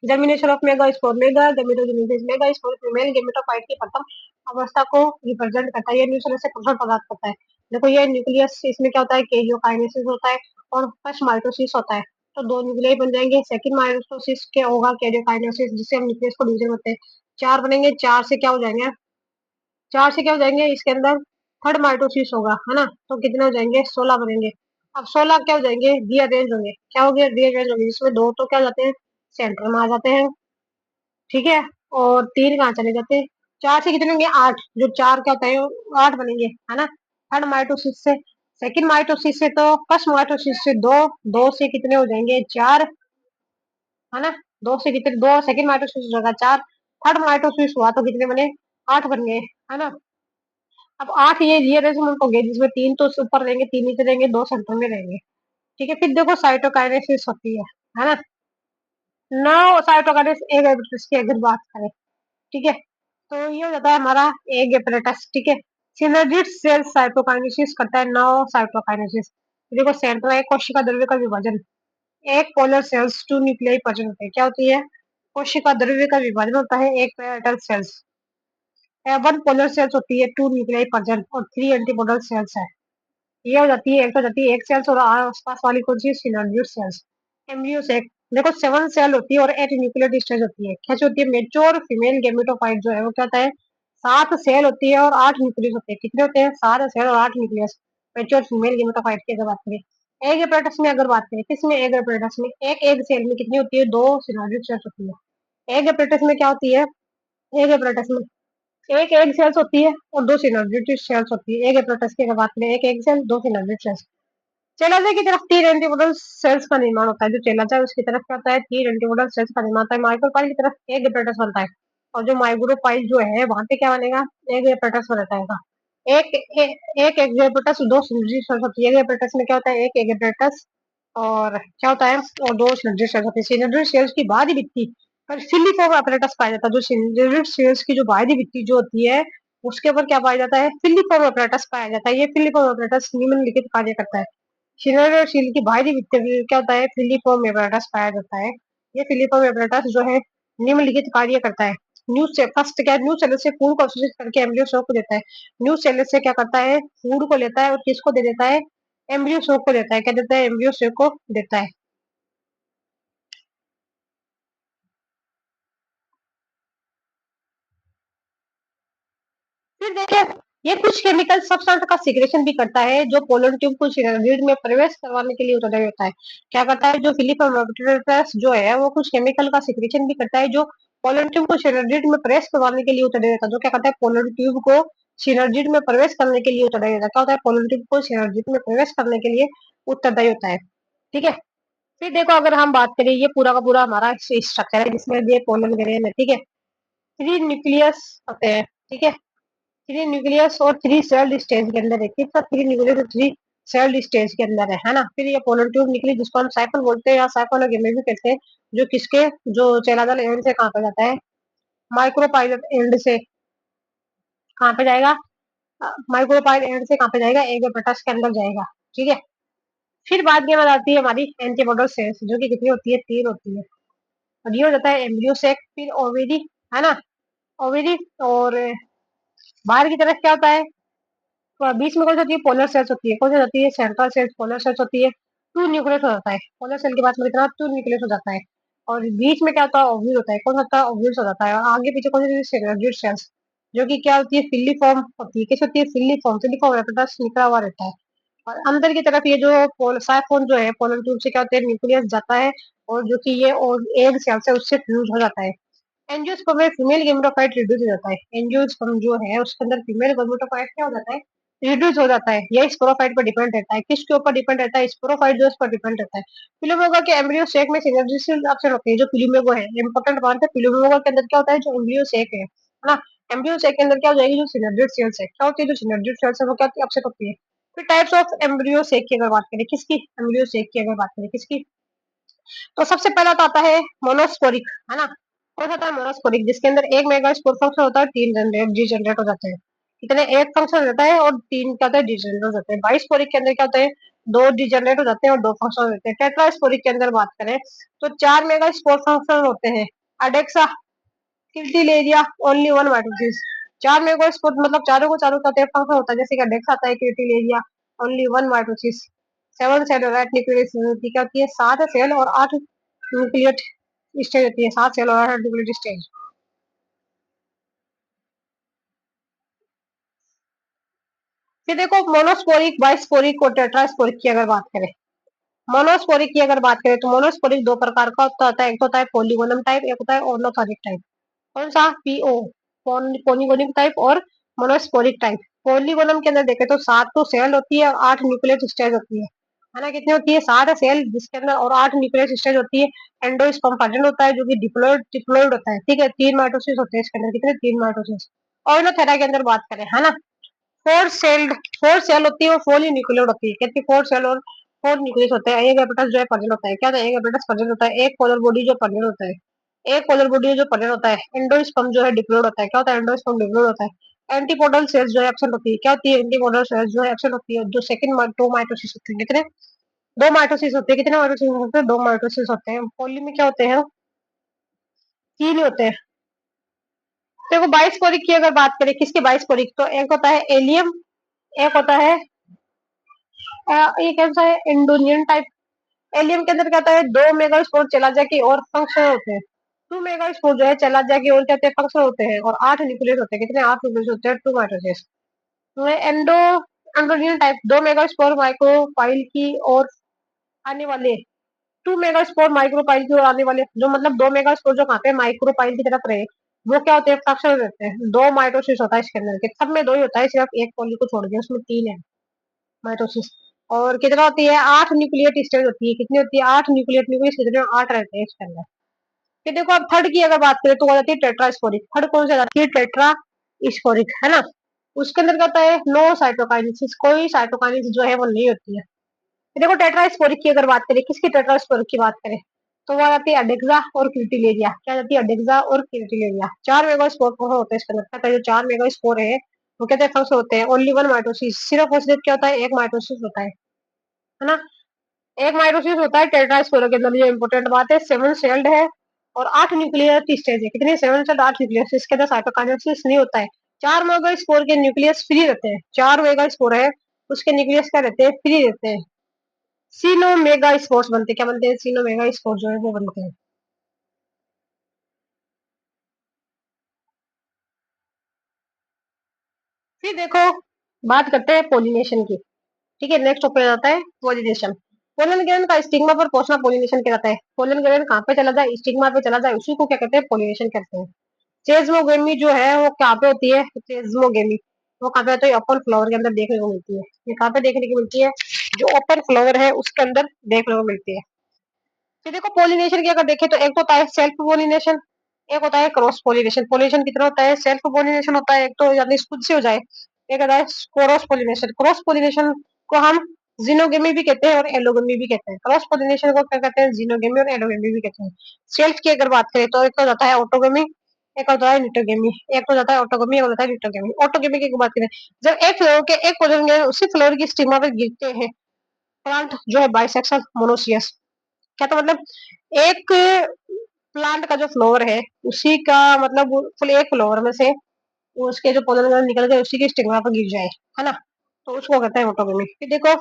germination of mega spore, mega gametogenesis. Mega spore female gametophyte की प्रथम अवस्था को रिप्रेजेंट करता है। यह न्यू सेल से पोषण प्रदान करता है। देखो, ये न्यूक्लियस, इसमें क्या होता है? कैरियोकाइनेसिस होता है और फर्स्ट माइटोसिस होता है। तो 2 न्यूक्लियाई बन जाएंगे। सेकंड माइटोसिस क्या होगा? कैरियोकाइनेसिस, जिससे हम न्यूक्लियस को डिवीजन होते हैं। 4 बनेंगे। 4 से क्या हो जाएंगे? 4 से क्या हो जाएंगे? इसके अंदर थर्ड माइटोसिस होगा, है ना? तो कितने हो जाएंगे? 16 बनेंगे। अब 16 क्या हो जाएंगे? रीअरेंज होंगे। क्या हो गया? रीअरेंज होंगे, जिसमें 2 तो क्या हो जाते हैं? सेंटर में आ जाते हैं, ठीक है। और 3 कहाँ चले जाते हैं? 4 से कितने होंगे? 8। जो 4 क्या होता है? 8 बनेंगे, है ना? थर्ड माइटोसिस से। सेकंड माइटोसिस से तो फर्स्ट माइटोसिस से 2, 2 से कितने हो जाएंगे? 4, है ना? 2 से कितने? 2 सेकंड माइटोसिस होगा 4। थर्ड माइटोसिस हुआ तो कितने बने? 8 बन गए, है ना? अब 8 ये रीअरेंजमेंट हो गए, जिसमें 3 तो ऊपर रहेंगे, 3 नीचे रहेंगे, 2 सेंटर में रहेंगे, ठीक है। फिर देखो, साइटोकाइनेसिस होती है ना? ना साइटोकाइनेसिस एक की अगर बात करें, ठीक है। तो ये हो जाता है हमारा एग एपरेटस, ठीक है। सिनर्जिड सेल साइटोकाइनेसिस करता है, नौ साइटोकाइनेसिस। देखो सेंट्रल है कोशिका द्रव्य का विभाजन, एक polar cells two nuclei present होते हैं, क्या होती है, कोशिका द्रव्य का विभाजन होता है, एक parietal cells, one polar cells होती है, टू न्यूक्लियाई प्रेजेंट और थ्री एंटीपोडल सेल्स है। ये हो जाती है, एक हो जाती है एक सेल्स और आसपास वाली कौन सी सिनर्जिड सेल्स। एम्ब्रियो से देखो सेवन सेल होती है और एट न्यूक्लियर स्टेज होती है, कैसे होती है, मेच्योर फीमेल गेमेटोफाइट जो है वो क्या होता है, सात सेल होती है और आठ न्यूक्लियस होते हैं, कितने होते हैं, सात सेल और आठ न्यूक्लियस, मेच्योर फीमेल गेमेटोफाइट की अगर बात करें। एग एपरेटस में अगर बात करें, किसमें, एग एपरेटस में एक एग सेल में कितनी होती है, दो सिनर्जिड सेल्स होती है। एग एपरेटस में क्या होती है, एग एपरेटस में एक एग सिनर्जिड होती है और दो सिनर्जिड सेल्स होती है। एग एपरेटस की अगर बात करें, एक एग सेल, दो सिनर्जिड सेल्स। चेलाज़े की तरफ तीन एंटीमोडल सेल्स का निर्माण होता है, जो चेलाज़ा है उसकी तरफ क्या होता है, तीन एंटीमोडल सेल्स का निर्माण होता है। माइक्रोपाइल की तरफ एक एपरेटस बनता है और जो माइक्रोपाइल जो है वहां पे क्या बनेगा, एक एपरेटस बनता है। एक एक एपरेटस, दो सिनर्जी सेल्स होती है। एक एपरेटस में क्या होता है, एक एपरेटस और क्या होता है, और दो सिनर्जी सेल्स होती है। सिनर्जी सेल्स की बाहरी भित्ति पर फिलीफॉर्म एपरेटस पाया जाता है। जो सिनर्जी सेल्स की जो बाहरी भित्ति जो होती है उसके ऊपर क्या पाया जाता है, फिलीफॉर्म एपरेटस पाया जाता है। ये फिलीफॉर्म एपरेटस निम्नलिखित कार्य करता है। शिलर शील की बाहरी भित्ति में क्या होता है, फिलीफॉर्म एपरेटस पाया जाता है। ये फिलीफॉर्म एपरेटस जो है निम्नलिखित कार्य करता है। न्यू से फर्स्ट क्या, न्यू सेल से फूड को अवशोषित करके एम्ब्रियो शोक को देता है। न्यू सेल से क्या करता है, फूड को लेता है और किसको दे देता है, एम्ब्रियो शोक को देता है, क्या देता है, एम्ब्रियो शोक को देता है। फिर देखिए, ये कुछ केमिकल सब्सटेंस का सिक्रेशन भी करता है, जो पोलन ट्यूब को रीढ़ में प्रवेश करवाने के लिए उत्तरदायी होता है। क्या करता है, जो फिलिप जो है वो कुछ केमिकल का सिक्रेशन भी करता है, जो पोलन ट्यूब को रीढ़ में प्रवेश करवाने के लिए उत्तरदायी होता है। जो क्या करता है, पोलन ट्यूब को सिनर्जिड में प्रवेश करने के लिए उत्तरदायी होता है। क्या होता है, पोलन ट्यूब को सिनर्जिड में प्रवेश करने के लिए उत्तरदायी होता है, ठीक है। फिर देखो अगर हम बात करें, ये पूरा का पूरा हमारा स्ट्रक्चर है जिसमें ये पोलन ग्रेन है, ठीक है। थ्री न्यूक्लियस होते हैं, ठीक है, थ्री न्यूक्लियस और थ्री सेल्ड स्टेज के अंदर है, कितना, थ्री न्यूक्लियस और थ्री सेल्ड स्टेज के अंदर है ना। फिर ये पोलर ट्यूब निकली जिसको हम साइफन बोलते हैं या साइफोनोगेमी भी कहते हैं, जो किसके, जो चेलाजल एंड से कहाँ पे जाता है, माइक्रोपाइलट एंड से कहाँ पे जाएगा, माइक्रोपाइल एंड से कहाँ पे जाएगा, एगोपेटस के अंदर जाएगा, ठीक है। फिर बात ये आती है हमारी एंटीमोडल सेल्स, जो कि कितनी होती है, तीन होती है। और ये हो जाता है एम्ब्रियो सेक, फिर ओवेरी, है ना, ओवेरी। और बाहर की तरफ क्या होता है, तो बीच में कौन सी होती है, पोलर सेल्स होती है, कौन सी होती है, सेंट्रल सेल्स, पोलर सेल्स होती है। टू न्यूक्लियस हो जाता है, पोलर सेल के पास में कितना, टू न्यूक्लियस हो जाता है। और बीच में क्या होता है, ओव्यूल होता है, कौन सा होता है, ओव्यूल्स हो जाता है। और आगे पीछे कौन सी सिनर्जिड सेल्स, जो कि क्या होती है, फिलीफॉर्म होती है, कैसे होती है, फिलीफॉर्म, फिलीफॉर्म एपिटस निकला हुआ रहता है। और अंदर की तरफ ये जो साइफोन जो है पोलर ट्यूब से क्या होता है, न्यूक्लियस जाता है और जो कि ये और एग सेल से उससे फ्यूज हो जाता है। एंजियोस्पर्म में फीमेल गेमेटोफाइट रिड्यूस हो जाता है। एंजियोस्पर्म जो है उसके अंदर फीमेल गेमेटोफाइट क्या हो जाता है, रिड्यूस हो जाता है। यह स्पोरोफाइट पर डिपेंड रहता है, किसके ऊपर डिपेंड रहता है, स्पोरोफाइट जो इस पर डिपेंड रहता है। फिलोमेगा के एम्ब्रियो सेक में सिनर्जिस्टिक ऑप्शन होते हैं, जो फिलोमेगो है इंपॉर्टेंट बात है। फिलोमेगा के अंदर क्या होता है, जो एम्ब्रियो सेक है ना, एम्ब्रियो सेक के अंदर क्या हो जाएगी, जो सिनर्जिड सेल्स है, क्या होती है, जो सिनर्जिड सेल्स है वो क्या होती है, अपसेट होती है। फिर टाइप्स ऑफ एम्ब्रियो सेक की अगर बात करें, किसकी, एम्ब्रियो सेक की अगर बात करें, किसकी, तो सबसे पहला तो आता है मोनोस्पोरिक, है ना। कौन सा होता है, मोनोस्पोरिक, जिसके अंदर एक मेगा स्पोर फंक्शन होता है, तीन जनरेट डिजनरेट हो जाते हैं। कितने, एक फंक्शन रहता है और तीन क्या होता है, डिजनरेट हो जाते हैं। बाइस्पोरिक के अंदर क्या होता है, दो डिजनरेट हो जाते हैं और दो फंक्शन रहते हैं। टेट्रास्पोरिक के अंदर बात करें तो चार मेगा स्पोर फंक्शन होते हैं। अडेक्सा क्रिटिलेरिया ओनली वन माइटोसिस, चार मेगा स्पोर मतलब चारों को चारों का फंक्शन होता है, जैसे कि अडेक्सा आता है, क्रिटिलेरिया only one mitosis. Seven cell nucleus होती क्या होती है, सात सेल और आठ न्यूक्लियट स्टेज होती है, सात सेल और आठ न्यूक्लियट स्टेज। फिर देखो मोनोस्पोरिक, बाइस्पोरिक और टेट्रास्पोरिक की अगर बात करें, मोनोस्पोरिक की अगर बात करें तो मोनोस्पोरिक दो प्रकार का होता है, एक होता है पोलीगोनम टाइप, एक होता है ऑर्नोथोरिक टाइप। कौन सा, पीओ, पोलीगोनिक टाइप और मोनोस्पोरिक टाइप। पोलीगोनम के अंदर देखें तो सात तो सेल होती है और आठ न्यूक्लियस स्टेज होती है ना, कितनी होती है, सात सेल जिसके अंदर और आठ न्यूक्लियस स्टेज होती है। एंडोस्पर्म फर्जन होता है, जो कि डिप्लॉयड डिप्लॉयड होता है, ठीक है। तीन माइटोसिस होते हैं इसके अंदर, कितने, तीन माइटोसिस। ऑर्नोथेरा के अंदर बात करें, है ना, फोर सेल्ड, फोर सेल होती है और फोर ही न्यूक्लियर होती है, कहती है फोर सेल और फोर न्यूक्लियस होते हैं। एक एपिटस जो है पर्जन होता है, क्या होता है, एक एपिटस पर्जन होता है, एक पोलर बॉडी जो पर्जन होता है। एक पोलर बॉडी जो प्रेजेंट होता है, एंडोस्पर्म जो है डिप्लॉयड होता है। क्या होता है? एंडोस्पर्म डिप्लॉयड होता है। एंटीपोडल सेल्स जो है एब्सेंट होती है। क्या होती है? एंटीपोडल सेल्स जो है एब्सेंट होती है। जो सेकंड दो माइटोसिस होते हैं। कितने? दो माइटोसिस होते हैं। कितने माइटोसिस होते हैं? दो माइटोसिस होते हैं। पॉली में क्या होते हैं? तीन ही होते हैं। देखो 22 कोरिक की अगर बात करें, किसकी 22 कोरिक, तो एक होता है एलियम, एक होता है ये कौन सा है? इंडोनियन टाइप। एलियम के अंदर क्या होता है? दो मेगा स्पोर चला जाके और फंक्शन होते हैं। टू मेगा स्पोर जो है चला जाके और कहते हैं फंक्शन होते हैं। और 8 न्यूक्लियस होते हैं। कितने? 8 न्यूक्लियस होते हैं टू माइटोसिस में। एंडोनियन टाइप दो मेगा स्पोर माइक्रोफाइल की और आने वाले, टू मेगा स्पोर माइक्रोपाइल की ओर आने वाले, जो मतलब दो मेगा स्पोर जो कहाँ पे माइक्रोपाइल की तरफ रहे, वो क्या होते हैं? फ्रैक्शन रहते हैं। दो माइटोसिस होता है इसके अंदर के, सब में दो ही होता है, सिर्फ एक पॉली को छोड़ दिया उसमें तीन है माइटोसिस। और कितना होती है? 8 न्यूक्लियट स्टेज होती है। कितनी होती है? 8 न्यूक्लियट न्यूक्लियस कितने? 8 रहते हैं इसके अंदर। फिर देखो अब थर्ड की अगर बात करें तो आ जाती है टेट्रास्पोरिक। थर्ड कौन सी आ जाती है? टेट्रा स्पोरिक, है ना। उसके अंदर क्या होता है? नो साइटोकाइनेसिस, कोई साइटोकाइनेसिस जो है वो नहीं होती है। देखो टेट्रास्पोरिक की अगर बात करें, किसकी टेट्रास्पोरिक की बात करें, तो वो आ जाती है अडेक्सा और क्रिटिलेरिया। क्या आ जाती है? अडेक्सा और क्रिटिलेरिया। चार मेगा स्पोर होते हैं इसके अंदर। क्या जो चार मेगा स्पोर है वो कहते हैं फंक्शन होते हैं। ओनली वन माइटोसिस, सिर्फ और सिर्फ क्या होता है? एक माइटोसिस होता है ना। एक माइटोसिस होता है टेट्रास्पोरा के अंदर। ये इंपॉर्टेंट बात है। सेवन सेल्ड है और 8 न्यूक्लियर स्टेज है। कितने? 7 से 8 न्यूक्लियस। इसके अंदर साइटोकाइनेसिस नहीं होता है। चार मेगा स्पोर के न्यूक्लियस फ्री रहते हैं। चार मेगा स्पोर है उसके न्यूक्लियस क्या रहते हैं? फ्री रहते हैं। सीनो मेगा स्पोर्ट्स बनते हैं। क्या बनते हैं? सीनो मेगा स्पोर्ट्स जो है वो बनते हैं। फिर देखो बात करते हैं पोलिनेशन की। ठीक है, नेक्स्ट टॉपिक आता है पोलिनेशन। पोलन ग्रैंड का स्टिग्मा पर पहुंचना पोलिनेशन कहलाता है। पोलन ग्रैंड कहाँ पे चला जाए? स्टिग्मा पे चला जाए, उसी को क्या कहते हैं? पोलिनेशन कहते हैं। चेजमोगेमी जो है वो कहाँ पे होती है? चेजमोगेमी वो कहाँ पे होती है? ओपन फ्लावर के अंदर देखने को मिलती है। ये कहाँ पे देखने को मिलती है? जो ओपन फ्लावर है उसके अंदर देखने को मिलती है। फिर देखो पोलिनेशन की अगर देखें तो एक तो होता है सेल्फ पोलिनेशन, एक होता है क्रॉस पोलिनेशन। पोलिनेशन कितना होता है? सेल्फ पोलिनेशन होता है एक तो, यानी खुद से हो जाए। एक होता है क्रॉस पोलिनेशन। क्रॉस पोलिनेशन को हम जीनोगेमी भी कहते हैं और एलोगेमी भी कहते हैं। क्रॉस पोलिनेशन को क्या कहते हैं? जीनोगेमी और एलोगेमी भी कहते हैं। सेल्फ की अगर बात करें तो एक तो जाता है ऑटोगेमी, एक होता है निटोगेमी। एक तो जाता है ऑटोगेमी, एक होता है निटोगेमी। ऑटोगेमी की बात करें, जब एक फ्लोर के एक पोलन उसी फ्लोर की स्टिग्मा पर गिरते हैं, प्लांट जो है बाइसेक्सुअल मोनोसियस। क्या तो मतलब एक प्लांट का जो फ्लोर है उसी का मतलब फुल एक फ्लोर में से उसके जो पोलन निकल गए उसी की स्टिग्मा पर गिर जाए, है ना, तो उसको कहते हैं ऑटोगेमी। फिर देखो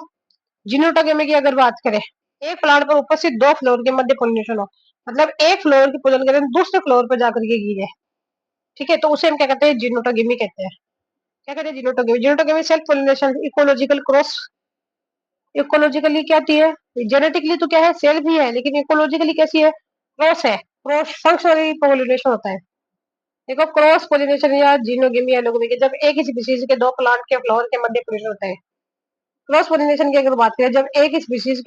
जिनोटोगेमी की अगर बात करें, एक प्लांट पर उपस्थित दो फ्लोर के मध्य पोलिनेशन हो, मतलब एक फ्लोर की पोलन ग्रैंड दूसरे फ्लोर पर जाकर के गिरे, ठीक है, तो उसे हम क्या कहते हैं? जिनोटोगेमी कहते हैं। क्या कहते हैं? Geitonogamy. Geitonogamy self pollination ecological cross. Ecologically क्या होती है? जेनेटिकली तो क्या है? सेल्फ ही है, लेकिन इकोलॉजिकली कैसी है? क्रॉस है। क्रॉस फंक्शनली पोलिनेशन होता है। देखो क्रॉस पोलिनेशन या जीनोगेमी एलोगेमी के, जब एक ही स्पीशीज के दो प्लांट के फ्लावर के मध्य पोलिनेशन होता है। क्रॉस पोलिनेशन की अगर बात करें, जब एक स्पीशीज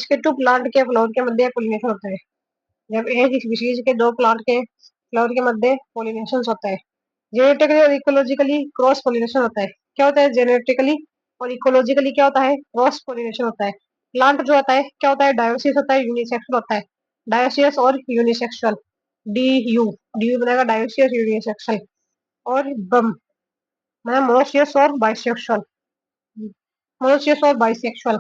के टू प्लांट के फ्लावर के मध्य पोलिनेशन होता है। जब एक स्पीशीज के दो प्लांट के फ्लावर के मध्य पोलिनेशन होता है। जेनेटिकली और इकोलॉजिकली क्रॉस पोलिनेशन होता है। क्या होता है? जेनेटिकली और इकोलॉजिकली क्या होता है? क्रॉस पोलिनेशन होता है। प्लांट जो होता है क्या होता है? डायोसिस होता है, यूनिसेक्सुअल होता है। डायोसियस और unisexual, D you, D you बनेगा डायोसियस यूनिसेक्सुअल। और बम मतलब मोनोसियस और बाइसेक्सुअल, मोनोसियस और बाइसेक्सुअल,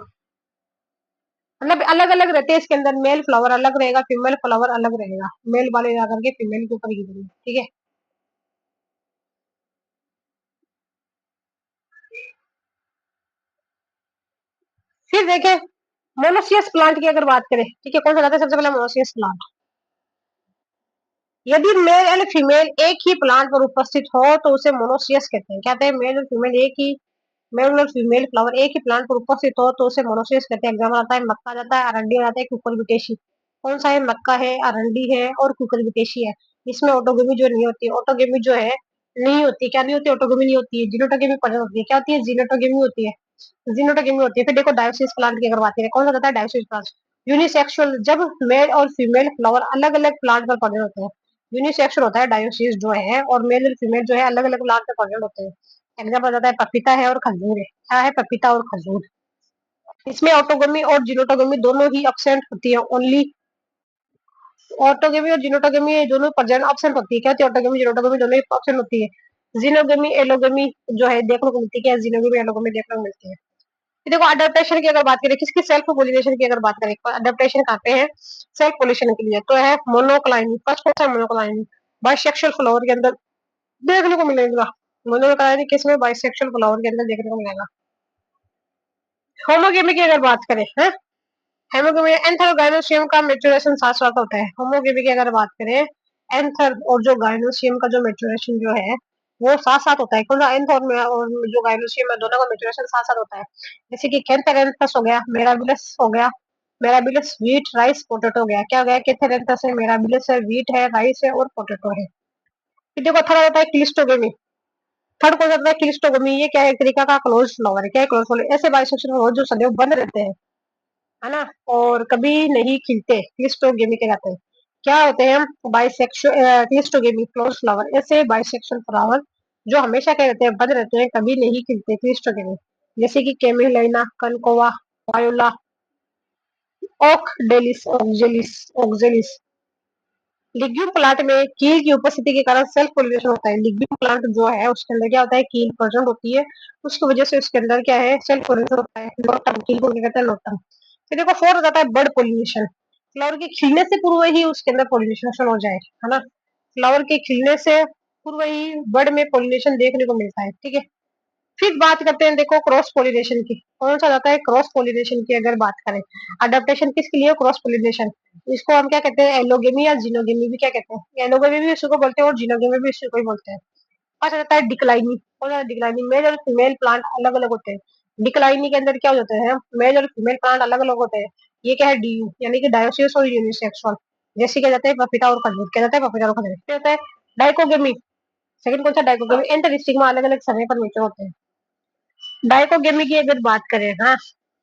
मतलब अलग अलग रहते हैं इसके अंदर। मेल फ्लावर अलग रहेगा, फीमेल फ्लावर अलग रहेगा। मेल वाले जाकर के फीमेल के ऊपर गिरेंगे, ठीक है। फिर देखें मोनोसियस प्लांट की अगर बात करें, ठीक है, कौन सा रहता है? सबसे पहले मोनोसियस प्लांट। यदि मेल एंड फीमेल एक ही प्लांट पर उपस्थित हो तो उसे मोनोसियस कहते हैं। कहते हैं मेल और फीमेल एक ही, मेल और फीमेल फ्लावर एक ही प्लांट पर उपस्थित हो तो उसे मोनोसियस कहते हैं। एग्जाम्पल आता है मक्का, जाता है अरंडी, आता है कुकुरबिटेशी। कौन सा है? मक्का है, अरंडी है और कुकुरबिटेशी है। इसमें ऑटोगेमी जो नहीं होती, ऑटोगेमी जो है नहीं होती। क्या नहीं होती? ऑटोगेमी नहीं होती है। जीनोटोगेमी प्रेजेंट होती है। क्या होती है? जीनोटोगेमी होती है। जीनोटोगेमी होती है। फिर देखो डायोसिस प्लांट की अगर बात करें, कौन सा होता है? डायोसिस प्लांट। यूनिसेक्सुअल, जब मेल और फीमेल फ्लावर अलग अलग प्लांट पर प्रेजेंट होते हैं। यूनिसेक्सुअल होता है डायोसिस जो है, और मेल और फीमेल जो है अलग अलग प्लांट पर प्रेजेंट होते हैं। एग्जाम्पल आता है पपीता है और खजूर है। क्या है? पपीता और खजूर। इसमें ऑटोगमी और जीनोटोगमी दोनों ही एब्सेंट होती है। ओनली ऑटोगेमी और जिनोटोगेमी ये दोनों प्रेजेंट ऑप्शन होती है। क्या होती है? ऑटोगेमी जिनोटोगेमी दोनों ऑप्शन होती है। जीनोगेमी एलोगेमी जो है देखने को मिलती है। क्या जीनोगेमी एलोगेमी देखने को मिलती है। ये देखो अडेप्टेशन की अगर बात करें, किसकी सेल्फ पोलिनेशन की अगर बात करें, अडेप्टेशन करते हैं सेल्फ पोलिनेशन के लिए, तो है मोनोक्लाइनी। फर्स्ट कौन सा मोनोक्लाइनी? बाइसेक्सुअल फ्लावर के अंदर देखने को मिलेगा। मोनोक्लाइनी किसमें? बाइसेक्सुअल फ्लावर के अंदर देखने को मिलेगा। होमोगेमी की अगर बात करें, है हेमोग्लोबिन एंथर और गायनोसियम का मैच्योरेशन साथ साथ होता है। होमोग्लोबिन की अगर बात करें, एंथर और जो गायनोसियम का जो मैच्योरेशन जो है वो साथ साथ होता है। क्योंकि एंथर और जो गायनोसियम है दोनों का मैच्योरेशन साथ साथ होता है। जैसे कि कैंथेरेंथस हो गया, मेराबिलस हो गया, मेराबिलस व्हीट राइस पोटैटो हो गया। क्या हो गया? कैंथेरेंथस है, मेराबिलस है, व्हीट है, राइस है और पोटैटो है। फिर देखो थर्ड होता है क्लिस्टोगेमी। थर्ड कौन सा होता है? क्लिस्टोगेमी। ये क्या है? एक तरीका का क्लोज फ्लावर है। क्या है? Close flower. ऐसे बाइसेक्सुअल फ्लावर जो सदैव बंद रहते हैं, है ना, और कभी नहीं खिलते, क्लिस्टोगेमी कहलाते हैं। क्या होते हैं? Bisexual cleistogamy close flower. ऐसे बाइसेक्सुअल फ्लावर जो हमेशा क्या रहते हैं? बंद रहते हैं, कभी नहीं खिलते, क्लिस्टोगेमी। जैसे कि केमिलाइना, कनकोवा, viola, oxalis, oxalis, oxalis. Legume plant में कील की उपस्थिति के कारण सेल्फ पोलिनेशन होता है। लिग्यूम प्लांट जो है उसके अंदर क्या होता है? कील प्रेजेंट होती है, उसकी वजह से उसके अंदर क्या है? सेल्फ पोलिनेशन होता है। लोटम, कील को क्या कहते हैं? लोटम। फिर देखो फोर्थ हो जाता है बर्ड पोलिनेशन। फ्लावर के खिलने से पूर्व ही उसके अंदर पोलिनेशन हो जाए, है ना। फ्लावर के खिलने से पूर्व ही बर्ड में पोलिनेशन देखने को मिलता है, ठीक है। फिर बात करते हैं देखो क्रॉस पोलिनेशन की। कौन सा जाता है? क्रॉस पोलिनेशन की अगर बात करें, अडेप्टेशन किसके लिए? Cross pollination. इसको हम क्या कहते हैं? एलोगेमी या जीनोगेमी भी क्या कहते हैं? एलोगेमी भी इसी को बोलते हैं और जीनोगेमी भी इसी को ही बोलते हैं। पांच रहता है डिक्लाइनिंग। कौन सा? डिक्लाइनिंग। मेल और फीमेल प्लांट अलग अलग होते हैं। डिक्लाइनिंग के अंदर क्या हो जाते हैं? मेल और फीमेल प्लांट अलग अलग होते हैं। ये क्या है? डीयू यानी कि डायोसियस और यूनिसेक्सुअल। जैसे क्या जाता है? पपीता और खजूर। क्या जाता है? पपीता और खजूर। क्या होता है? डाइकोगेमी। सेकंड कौन सा? डाइकोगेमी। एंटर स्टिग्मा अलग अलग समय पर मीचे होते हैं। डाइकोगेमी की अगर बात करें, हाँ,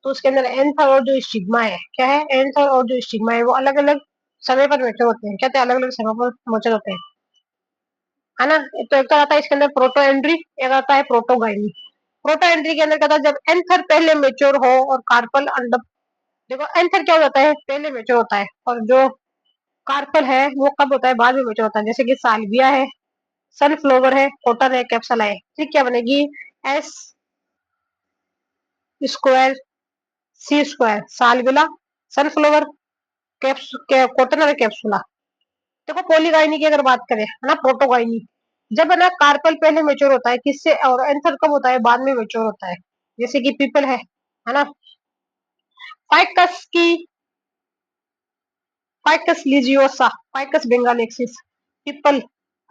तो उसके अंदर एंथर और जो स्टिग्मा है, क्या है? एंथर और जो स्टिग्मा है वो अलग अलग समय पर बैठे होते हैं। क्या अलग अलग समय पर मौजूद होते हैं, है ना। तो एक तो आता है इसके अंदर प्रोटो एंड्री, एक आता है प्रोटोगाइनी। प्रोटो एंड्री के अंदर क्या था? जब एंथर पहले मेच्योर हो और कार्पल अंडर, देखो एंथर क्या हो जाता है? पहले मेच्योर होता है, और जो कार्पल है वो कब होता है? बाद में मेच्योर होता है। जैसे कि साल्विया है, सनफ्लावर है, कॉटन है, कैप्सुला है। फिर क्या बनेगी? एस स्क्वायर सी स्क्वायर, सालविला, सनफ्लावर, कॉटन और कैप्सुला। देखो पॉलीगाइनी की अगर बात करें, है ना, प्रोटोगाइनी। जब है ना कार्पल पहले मेच्योर होता है किससे, और एंथर कब होता है? बाद में मेच्योर होता है। जैसे कि पीपल है ना। फाइकस की, फाइकस लिजियोसा, फाइकस बेंगालेंसिस, पीपल,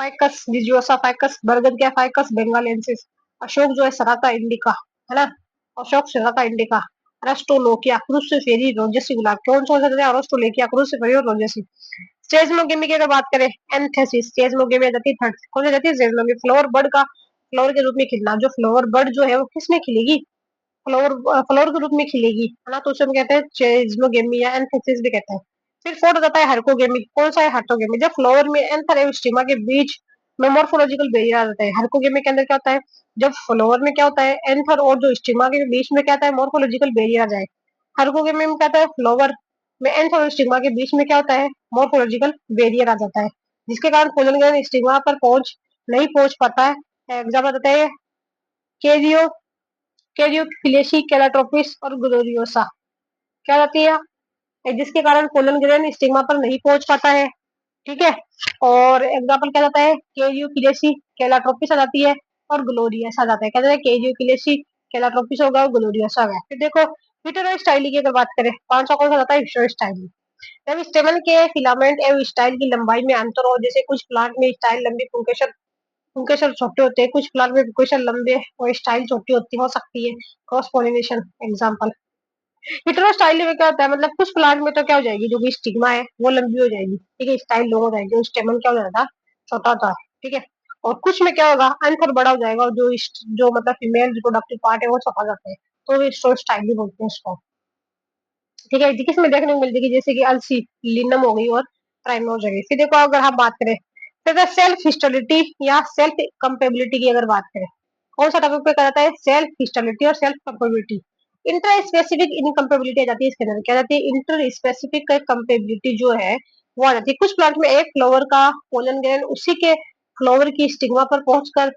फाइकस लिजियोसा, फाइकस बरगद, क्या? Ficus benghalensis. अशोक जो है सराता इंडिका, है ना, अशोक सराता इंडिका। अरस्टोलोकिया क्रूसिफेरी रोजेसी गुलाब। कौन सा होता है? अरस्टोलोकिया क्रूसिफेरी और रोजेसी। सेजमोगेमी की अगर बात करें, एंथेसिस, सेजमोगेमी आ जाती है थर्ड। कौन सी जाती है? सेजमोगेमी। फ्लावर बर्ड का फ्लावर के रूप में खिलना। जो फ्लावर बर्ड जो है वो किसमें खिलेगी? फ्लावर, फ्लावर के रूप में खिलेगी, है ना, तो उसे हम कहते हैं सेजमोगेमी या एंथेसिस भी कहते हैं। फिर फोर्थ हो जाता है हर्कोगेमी। कौन सा है? हर्कोगेमी। जब फ्लावर में एंथर एवं स्टिग्मा के बीच में मोर्फोलॉजिकल बैरियर आ जाता है। हर्कोगेमी के अंदर क्या होता है? जब फ्लावर में क्या होता है? एंथर और जो स्टिग्मा के बीच में क्या होता है? मोर्फोलॉजिकल बैरियर आ जाए। हर्कोगेमी में क्या होता है? फ्लावर में एंथर और स्टिग्मा के बीच में क्या होता है? मोर्फोलॉजिकल बैरियर आ जाता है, जिसके कारण पोलन ग्रैंड स्टिग्मा पर पहुंच नहीं पहुंच पाता है। एग्जाम्पल देता है केरियो, कैरियोफिलेसी, कैलाट्रोपिस और ग्लोरियोसा। क्या जाती है? जिसके कारण पोलन ग्रेन स्टिग्मा पर नहीं पहुंच पाता है, ठीक है। और एग्जाम्पल क्या जाता है? केरियोफिलेसी, कैलाट्रोपिस आ जाती है और ग्लोरियस आ जाता है। क्या जाता है? केरियोफिलेसी, कैलाट्रोपिस होगा और ग्लोरियस होगा। फिर देखो हिटेरोस्टाइली की अगर बात करें, पांच सौ कौन सा जाता है? हिटेरोस्टाइली। जब स्टेमन के फिलामेंट एवं स्टाइल की लंबाई में अंतर हो, जैसे कुछ प्लांट में स्टाइल लंबी, पुंकेसर छोटे होते हैं, कुछ प्लांट में पुंकेसर लंबे और स्टाइल छोटी होती हो सकती है। Cross pollination example. हिटेरोस्टाइली में क्या होता है? मतलब कुछ प्लांट में तो क्या हो जाएगी? जो भी स्टिग्मा है वो लंबी हो जाएगी, ठीक है, स्टाइल लो हो जाएगी, और स्टेमन क्या हो जाएगा? छोटा होता है, ठीक है। और कुछ में क्या होगा? अंतर बड़ा हो जाएगा, और जो मतलब फीमेल रिप्रोडक्टिव पार्ट है वो छपा जाता है, तो हिटेरोस्टाइली बोलते हैं उसको, ठीक है। किसमें देखने को मिलती है? जैसे कि अलसी, लिनम हो गई और प्राइमो हो जाएगी। फिर देखो अगर हम बात करें तो सेल्फ हिस्टोलिटी या सेल्फ कंपेबिलिटी की अगर बात करें, कौन सा टॉपिक पे कराता है? सेल्फ हिस्टोलिटी और self compatibility. Inter specific incompatibility आ जाती है इसके अंदर। क्या जाती है? इंटर स्पेसिफिक कंपेबिलिटी जो है वो आ जाती है। कुछ प्लांट में एक फ्लावर का पोलन ग्रेन उसी के फ्लावर की स्टिग्मा पर पहुंचकर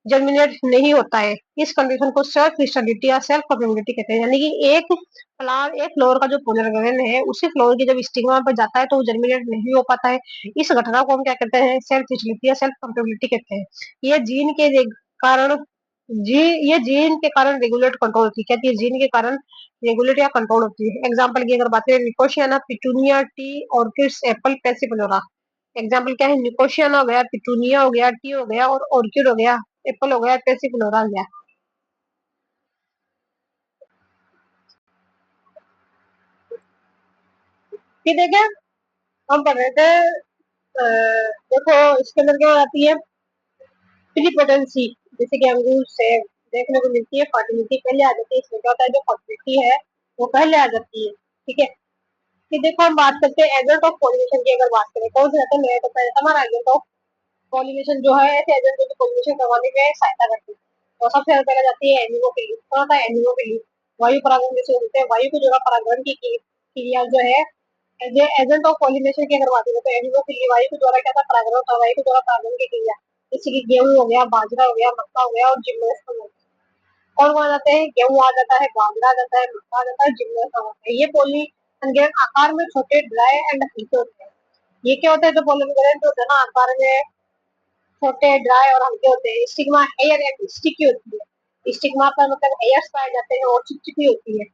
जर्मिनेट नहीं होता है। इस कंडीशन को सेल्फ स्टेबिलिटी या सेल्फ कंपेबिलिटी कहते हैं, यानी कि एक फ्लावर का जो पोलन ग्रेन है उसी फ्लावर की जब स्टिग्मा पर जाता है तो वो जर्मिनेट नहीं हो पाता है। इस घटना को हम क्या कहते हैं, सेल्फ स्टेबिलिटी या सेल्फ कंपेबिलिटी कहते हैं। ये जीन के कारण जी ये जीन के कारण रेगुलेट कंट्रोल होती है। क्या है, जीन के कारण रेगुलेट या कंट्रोल होती है। एग्जाम्पल की अगर बात करें, nicotiana, petunia, tea, orchids, apple, passiflora. Example क्या है, निकोशियाना हो गया, पिटूनिया हो गया, टी हो गया और ऑर्किड हो गया, एप्पल हो गया, पैसिफलोरा हो गया। ठीक है क्या, हम पढ़ रहे थे देखो इसके अंदर क्या आती है, प्रीपोटेंसी, जैसे कि अंगूर से देखने को मिलती है, फर्टिलिटी पहले आ जाती है। इसमें क्या होता है, जो फर्टिलिटी है वो पहले आ जाती है। ठीक है, कि देखो हम बात करते हैं एजेंट ऑफ पॉलिनेशन की। अगर बात करें कौन से रहते हैं, तो पहले हमारा एजेंट ऑफ पॉलिनेशन जो है, ऐसे एजेंट जो पॉलिनेशन करवाने में सहायता करते हैं। तो सबसे ज्यादा पहले जाती है एनिमोफिली। कौन होता है एनिमोफिली, वायु परागण जैसे होते हैं, वायु के द्वारा परागण की क्रिया जो है एजेंट ऑफ पॉलिनेशन की अगर बात करें तो एनिमोफिली वायु के द्वारा क्या था, परागण होता है, वायु के द्वारा परागण की क्रिया। जैसे कि गेहूं हो गया, बाजरा हो गया, मक्का हो गया और जिम्नोस्पर्म हो गया। और कौन आ जाते हैं, गेहूं आ जाता है, बाजरा आ जाता है, मक्का आ जाता है, जिम्नोस्पर्म आता है। ये पोलिन आकार में छोटे, ड्राई एंड हल्के होते हैं। ये क्या होता है, जो पोलन जो होता है ना, आकार में छोटे, ड्राई और हल्के होते हैं। स्टिग्मा हेयर एंड स्टिकी होती है। स्टिग्मा पर मतलब हेयर्स पाए जाते हैं और चिपचिपी होती है।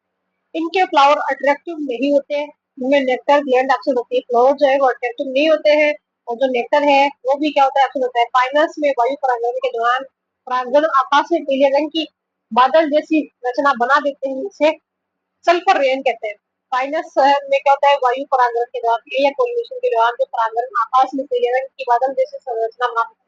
इनके फ्लावर अट्रैक्टिव नहीं होते हैं। इनमें नेक्टर ग्लैंड एक्शन होती है। फ्लावर जो है वो अट्रैक्टिव नहीं होते हैं और जो नेक्टर है वो भी क्या होता है, एक्शन होता है। फाइनल्स में वायु परागण के दौरान परागण आकाश में पीले रंग की बादल जैसी रचना बना देते हैं, इसे सल्फर रेन कहते हैं। फाइनस में क्या होता है, वायु परागण के दौरान एयर पोलिनेशन के दौरान जो परागण आकाश में पीले रंग की बादल जैसी संरचना बना देते हैं।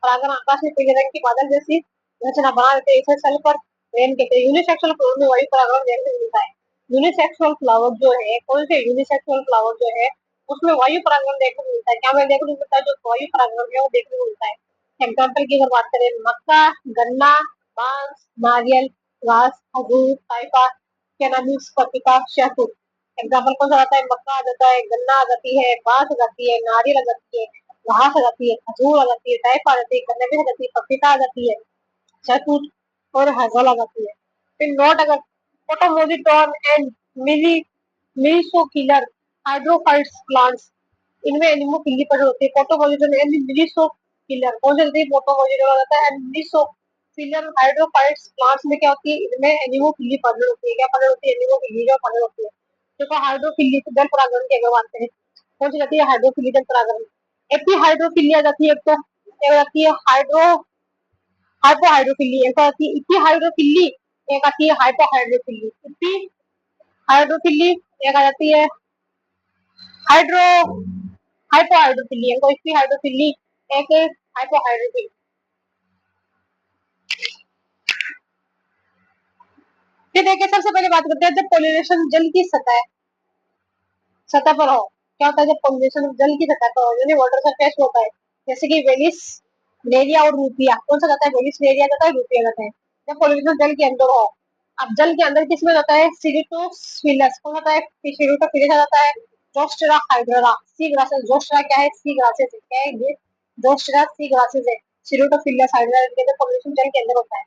परागण आकाश में पीले रंग की बादल जैसी रचना बना देते हैं, इसे सल्फर रेन कहते हैं। यूनिसेक्सुअल फ्लावर में वायु परागण देखने को मिलता है। यूनिसेक्सुअल फ्लावर जो है, कौन से यूनिसेक्सुअल फ्लावर जो है उसमें वायु परागण देखने को मिलता है। क्या हमें देखने को मिलता है, जो वायु परागण है वो देखने को मिलता है। एग्जाम्पल की अगर बात करें, मक्का, गन्ना, बांस, नारियल, घास, खजूर, ताइपा, कैनाबिस, पपीता, शहतूत। एग्जाम्पल कौन सा आता है, मक्का आ जाता है, गन्ना आ जाती है, बांस आ जाती है, नारियल आ जाती है, घास आ जाती है, खजूर आ जाती है, टाइप आ जाती है, कैनाबिस आ जाती है, पपीता आ जाती है, शहतूत और हजल आ जाती है। फिर नोट अगर फोटोमोजिटॉन एंड मिली मिलीसोकिलर हाइड्रोफाइट्स प्लांट्स, इनमें एनिमोफिली पर होती है। फोटोमोजिटॉन एंड मिलीसोकिलर कौन से होती है, फोटोमोजिटॉन आ जाता है एंड मिलीसोकिलर हाइड्रोफाइट्स प्लांट्स में क्या होती है, इनमें एनिमोफिली पर होती है। क्या पर होती है, एनिमोफिली जो पर होती है। देखो हाइड्रोफिली जल परागण की अगर बात करें, कौन सी जाती है, हाइड्रोफिली जल परागण। एपी हाइड्रोफिली आ जाती है, एक तो एक आती है हाइड्रो हाइपोहाइड्रोफिली, एक आती है इपी हाइड्रोफिली, एक आती है हाइपोहाइड्रोफिली। इपी हाइड्रोफिली एक आ जाती है हाइड्रो हाइपोहाइड्रोफिली, एक इपी हाइड्रोफिली, एक हाइपोहाइड्रोफिली। फिर देखिए सबसे पहले बात करते हैं, जब पोलिनेशन जल की सतह पर हो, क्या होता है, जब पोलिनेशन जल की सतह पर हो यानी वाटर सरफेस होता है। जैसे कि वेलिस नेरिया और रूपिया, कौन सा जाता है, वेलिस नेरिया जाता है, रूपिया जाता है। जब पोलिनेशन जल के अंदर हो, अब जल के अंदर किसमें जाता है, सिरिटोफिलस कौन जाता है, सिरिटोफिलस जाता है, जोस्टेरा हाइड्रोरा, सी ग्रासेस। जोस्टेरा क्या है, सी ग्रासेस है। क्या है ये, जोस्टेरा सी ग्रासेस है। सिरिटोफिलस हाइड्रोरा के अंदर पोलिनेशन जल के अंदर होता है।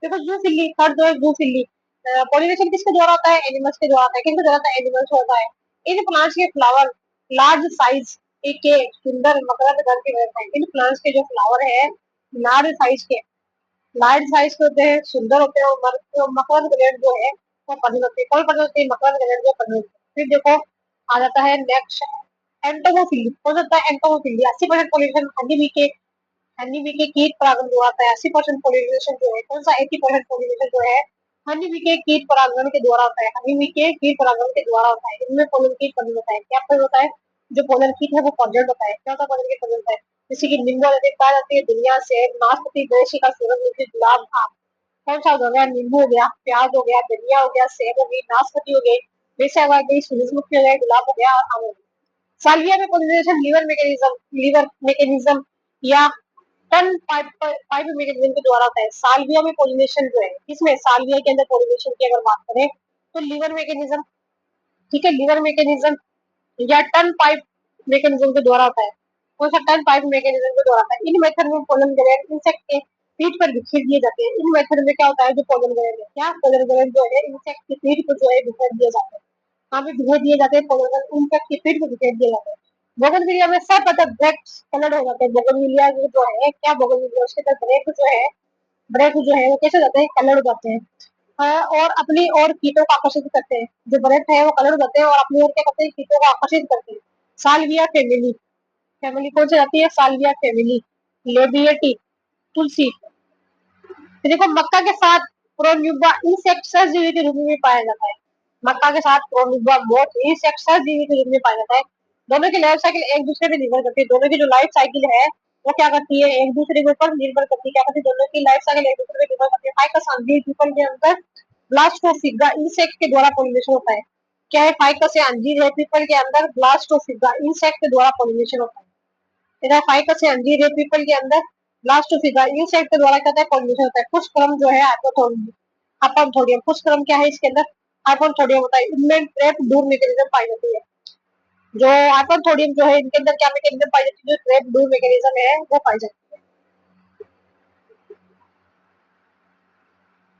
देखो जूफिली, थर्ड जो है जूफिली, पोलिनेशन किसके द्वारा होता है, एनिमल्स के द्वारा होता है। किसके द्वारा होता है, एनिमल्स होता है। इन प्लांट्स के फ्लावर लार्ज साइज के सुंदर मकरंद गण के रहते हैं। इन प्लांट्स के जो फ्लावर है लार्ज साइज के, लार्ज साइज के होते हैं, सुंदर होते हैं और मकरंद कलर जो है वो पसंद होते हैं। कौन पसंद होते हैं, मकरंद कलर जो पसंद होते हैं। फिर देखो आ जाता है नेक्स्ट एंटोमोफिली। कौन सा होता है, एंटोमोफिली। 80% पोलिनेशन हनी बी के कीट परागण द्वारा होता है। 80% पोलिनेशन जो है, कौन सा 80% पोलिनेशन जो है हनी बी के कीट परागण के द्वारा होता है। हनी बी के कीट परागण के द्वारा होता है। इनमें पोलन कीट पसंद होता है। क्या पसंद होता है, जो पोलन कीट है वो पॉइजन होता है। क्या होता है, पोलन कीट पसंद होता है। जैसे कि नींबू नदी पाई जाती है, दुनिया से नाशपति, देशी का सूरजमुखी, गुलाब, आम। कौन सा हो गया, नींबू हो गया, प्याज हो गया, धनिया हो गया, सेब हो गई, नाशपति हो गई, बेसा हो गई, सूरजमुखी हो गया, गुलाब हो गया और आम हो गया। साल्विया में पोलिनेशन लीवर मैकेनिज्म या टर्न पाइप मैकेनिज्म के द्वारा होता है। साल्विया में पोलिनेशन जो है, इसमें साल्विया के अंदर पोलिनेशन की अगर बात करें तो लीवर मैकेनिज्म, ठीक है, लीवर मैकेनिज्म या टर्न पाइप मैकेनिज्म के द्वारा होता है। कौन सा टर्न पाइप मैकेनिज्म के द्वारा होता है। इन मेथड में पोलन ग्रेन इंसेक्ट के पीठ पर बिखेर दिए जाते हैं। इन मेथड में क्या होता है, जो पोलन ग्रेन है, क्या पोलन ग्रेन जो है इंसेक्ट की पीठ पर जो है बिखेर दिए जाते हैं। वहाँ पे बिखेर दिए जाते हैं, पोलन ग्रेन इंसेक्ट की पीठ पर बिखेर दिए जाते हैं। बोगनविलिया में सब मतलब ब्रेक कलर हो जाते हैं। बोगनविलिया जो है क्या, बोगनविलिया उसके अंदर ब्रेक जो है वो कैसे हो जाते हैं, कलर हो जाते हैं। और अपनी और कीटों को आकर्षित करते हैं। जो ब्रेक है वो कलर हो जाते हैं और अपनी ओर क्या करते हैं, कीटों को आकर्षित करते हैं। साल्विया फैमिली, फैमिली कौन सी जाती है, साल्विया फैमिली। लेबिएटी, तुलसी। तो देखो मक्का के साथ प्रोन्यूबा इंसेक्ट सहजीवी के रूप में पाया जाता है। मक्का के साथ प्रोन्यूबा मोथ इंसेक्ट सहजीवी के रूप में पाया जाता है। दोनों की लाइफ साइकिल एक दूसरे पर निर्भर करती है। दोनों की जो लाइफ साइकिल है वो क्या करती है, एक दूसरे के ऊपर निर्भर करती है। क्या करती है, दोनों की लाइफ साइकिल एक दूसरे पर निर्भर करती है। फाइकस अंजीर पीपल के अंदर ब्लास्टोफिगा इंसेक्ट के द्वारा पॉलिनेशन होता है। क्या है, फाइकस या अंजीर है पीपल के अंदर ब्लास्टोफिगा इंसेक्ट के द्वारा पॉलिनेशन होता है। इधर फाइकस या अंजीर है पीपल के अंदर ब्लास्टोफिगा इंसेक्ट के द्वारा कहता है पॉलिनेशन होता है। पुष्पक्रम जो है हाइपोथोडियम, पुष्पक्रम क्या है, इसके अंदर हाइपोथोडियम होता है। इनमें ट्रैप डूर मैकेनिज्म पाई जाती है। जो हाइपोथोडियम जो है इनके अंदर क्या मैकेनिज्म पाई जाती है, जो ट्रैप डूर मैकेनिज्म है वो पाई जाती है।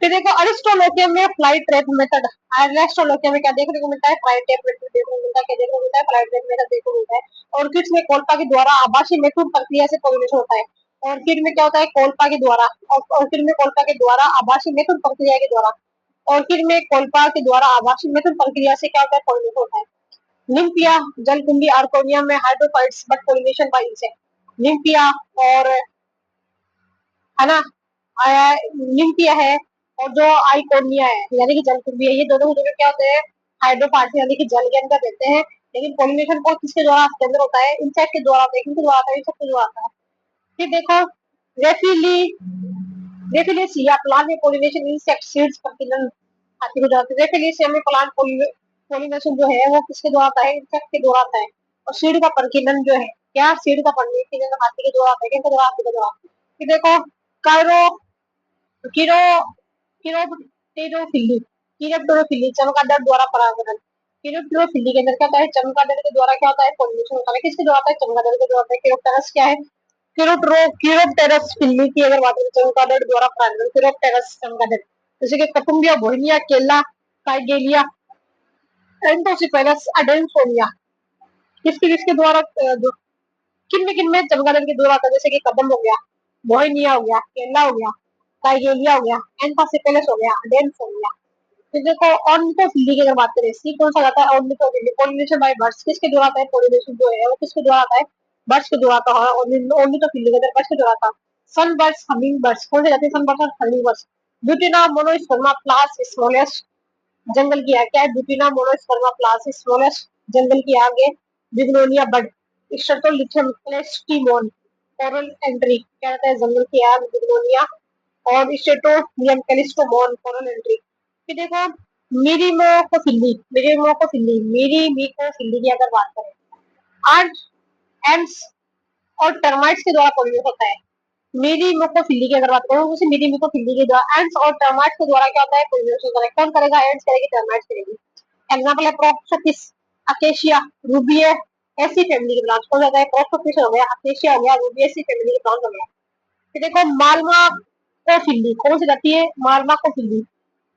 फिर देखो अरिस्टोलोकियम में फ्लाइट ट्रैप मेथड। अरिस्टोलोकियम में क्या देखने को मिलता है, फ्लाइट ट्रैप मेथड देखने को मिलता है। क्या देखने को मिलता है, फ्लाइट ट्रैप मेथड देखने को मिलता है। ऑर्किड्स में कोल्पा के द्वारा आभासी मैथुन प्रक्रिया से पॉलिनेशन होता है। ऑर्किड में क्या होता है, कोल्पा के द्वारा, ऑर्किड में कोल्पा के द्वारा आभासी मैथुन प्रक्रिया के द्वारा, ऑर्किड में कोल्पा के द्वारा आभासी मैथुन प्रक्रिया से क्या होता है, पॉलिनेशन होता है। निम्फिया, जलकुंभी, आर्कोनियम में hydrophytes but pollination by insect. Nymphaea और है ना, लिंपिया है और जो आइकोनिया है यानी कि जलकुंभी है, ये दोनों के दोनों क्या होते हैं, हाइड्रोपार्टी यानी कि जल के अंदर रहते हैं। लेकिन पॉलिनेशन को किसके द्वारा के अंदर होता है, इंसेक्ट के द्वारा होता है। किसके द्वारा होता है, इंसेक्ट के द्वारा होता है। फिर देखो रेफिली रेफिलेसिया प्लांट में पॉलिनेशन इंसेक्ट सीड्स प्रकीर्णन हाथी को जाते हैं। रेफिलेसिया में प्लांट पॉलिनेशन जो है वो किसके द्वारा आता है, इंसेक्ट के द्वारा आता है। और सीड का प्रकीर्णन जो है, क्या सीड का प्रकीर्णन हाथी के द्वारा आता है। किसके द्वारा, हाथी के द्वारा। फिर देखो कायरो कीरो कीरोप्टेरोफिली कीरोप्टेरोफिली चमगादड़ द्वारा परागण। कीरोप्टेरोफिली के अंदर क्या होता है, चमगादड़ के द्वारा क्या होता है, पॉलिनेशन होता है। किसके द्वारा होता है, चमगादड़ के द्वारा होता है। कीरोप्टेरस क्या है, कीरोप्टेरस फिली की अगर बात करें, चमगादड़ द्वारा परागण। कीरोप्टेरस चमगादड़ जैसे कि कटुम्बिया, बोहिनिया, केला, काइगेलिया, एंटोसिपेरस, अडेंसोनिया। किसके किसके द्वारा किन में चमगादड़ के द्वारा आता है, जैसे कि कदम हो गया, बोहिनिया हो गया, केला हो गया, टाइगेलिया हो गया, एंथोसिपेलस हो गया, डेंस हो गया। फिर देखो ऑर्निथोफिली की अगर बात करें, सी कौन सा आता है, ऑर्निथोफिली। पॉलिनेशन बाय बर्ड्स, किसके द्वारा आता है, पॉलिनेशन जो है वो किसके द्वारा आता है, बर्ड्स के द्वारा आता है। ऑर्निथोफिली के अंदर बर्ड्स के द्वारा आता है। सन बर्ड्स, हमिंग बर्ड्स, कौन से जाते हैं, सन बर्ड्स और हमिंग बर्ड्स। ब्यूटिना मोनोस्पर्मा प्लास स्मॉलेस्ट, जंगल की आग, क्या है, ब्यूटिना मोनोस्पर्मा प्लास स्मॉलेस्ट, जंगल की आग है। बिग्नोनिया बर्ड, स्ट्रेटोलिथम क्लेस्टीमोन, कोरल एंट्री, क्या रहता है, जंगल की आग, बिग्नोनिया। और स्टेटोनियम कैलिस्टोमोन, कोरल एंट्री। फिर देखो मिरीमिकोफिली की अगर बात करें, आर्ट एंड्स और टर्माइट्स के द्वारा पॉलिनेट होता है। मिरीमिकोफिली की अगर बात करूं, उसी मिरीमिकोफिली के द्वारा एंड्स और टर्माइट्स के द्वारा क्या होता है, पॉलिनेशन होता है। कौन करेगा, एंड्स करेगी, टर्माइट्स करेगी। एग्जाम्पल है प्रोक्सोपिस, अकेशिया, रूबिए, ऐसी फैमिली के प्लांट्स। कौन जाता है, प्रोक्सोपिस हो गया, अकेशिया हो गया, रूबिएसी फैमिली के प्लांट्स हो गया। फिर देखो मालमा कोफिली, कौन सी जाती है, मालमा कोफिली।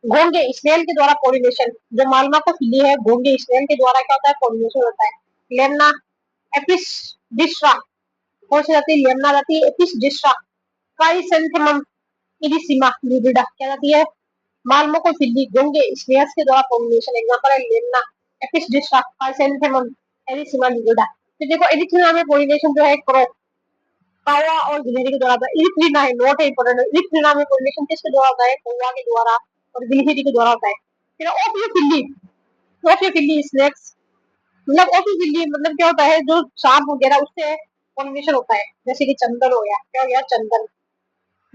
घोंगे स्नेल के द्वारा पॉलिनेशन, जो मालमा कोफिली है, घोंगे स्नेल के द्वारा क्या होता है, पॉलिनेशन होता है। लेमना एपिस डिस्ट्रा, कौन सी जाती है, लेमना जाती है, एपिस डिस्ट्रा। क्राइसेंथेमम इरिसिमा लिविडा, क्या जाती है, मालमा कोफिली, घोंगे स्नेल्स के द्वारा पॉलिनेशन। एग्जांपल है लेमना, एपिस डिस्ट्रा, क्राइसेंथेमम इरिसिमा लिविडा। फिर देखो एरिथ्रिना में पॉलिनेशन जो है क्रो, कौवा और गिलहरी के द्वारा होता है। इरिथ्रिना है, नॉट है इंपॉर्टेंट। इरिथ्रिना में पॉलिनेशन किसके द्वारा होता है, कौवा के द्वारा और गिलहरी के द्वारा होता है। फिर ओपियोफिली, ओपियोफिली स्नेक्स, मतलब ओपियोफिली मतलब क्या होता है, जो सांप वगैरह उससे पॉलिनेशन होता है। जैसे कि चंदन हो गया, क्या हो गया, चंदन।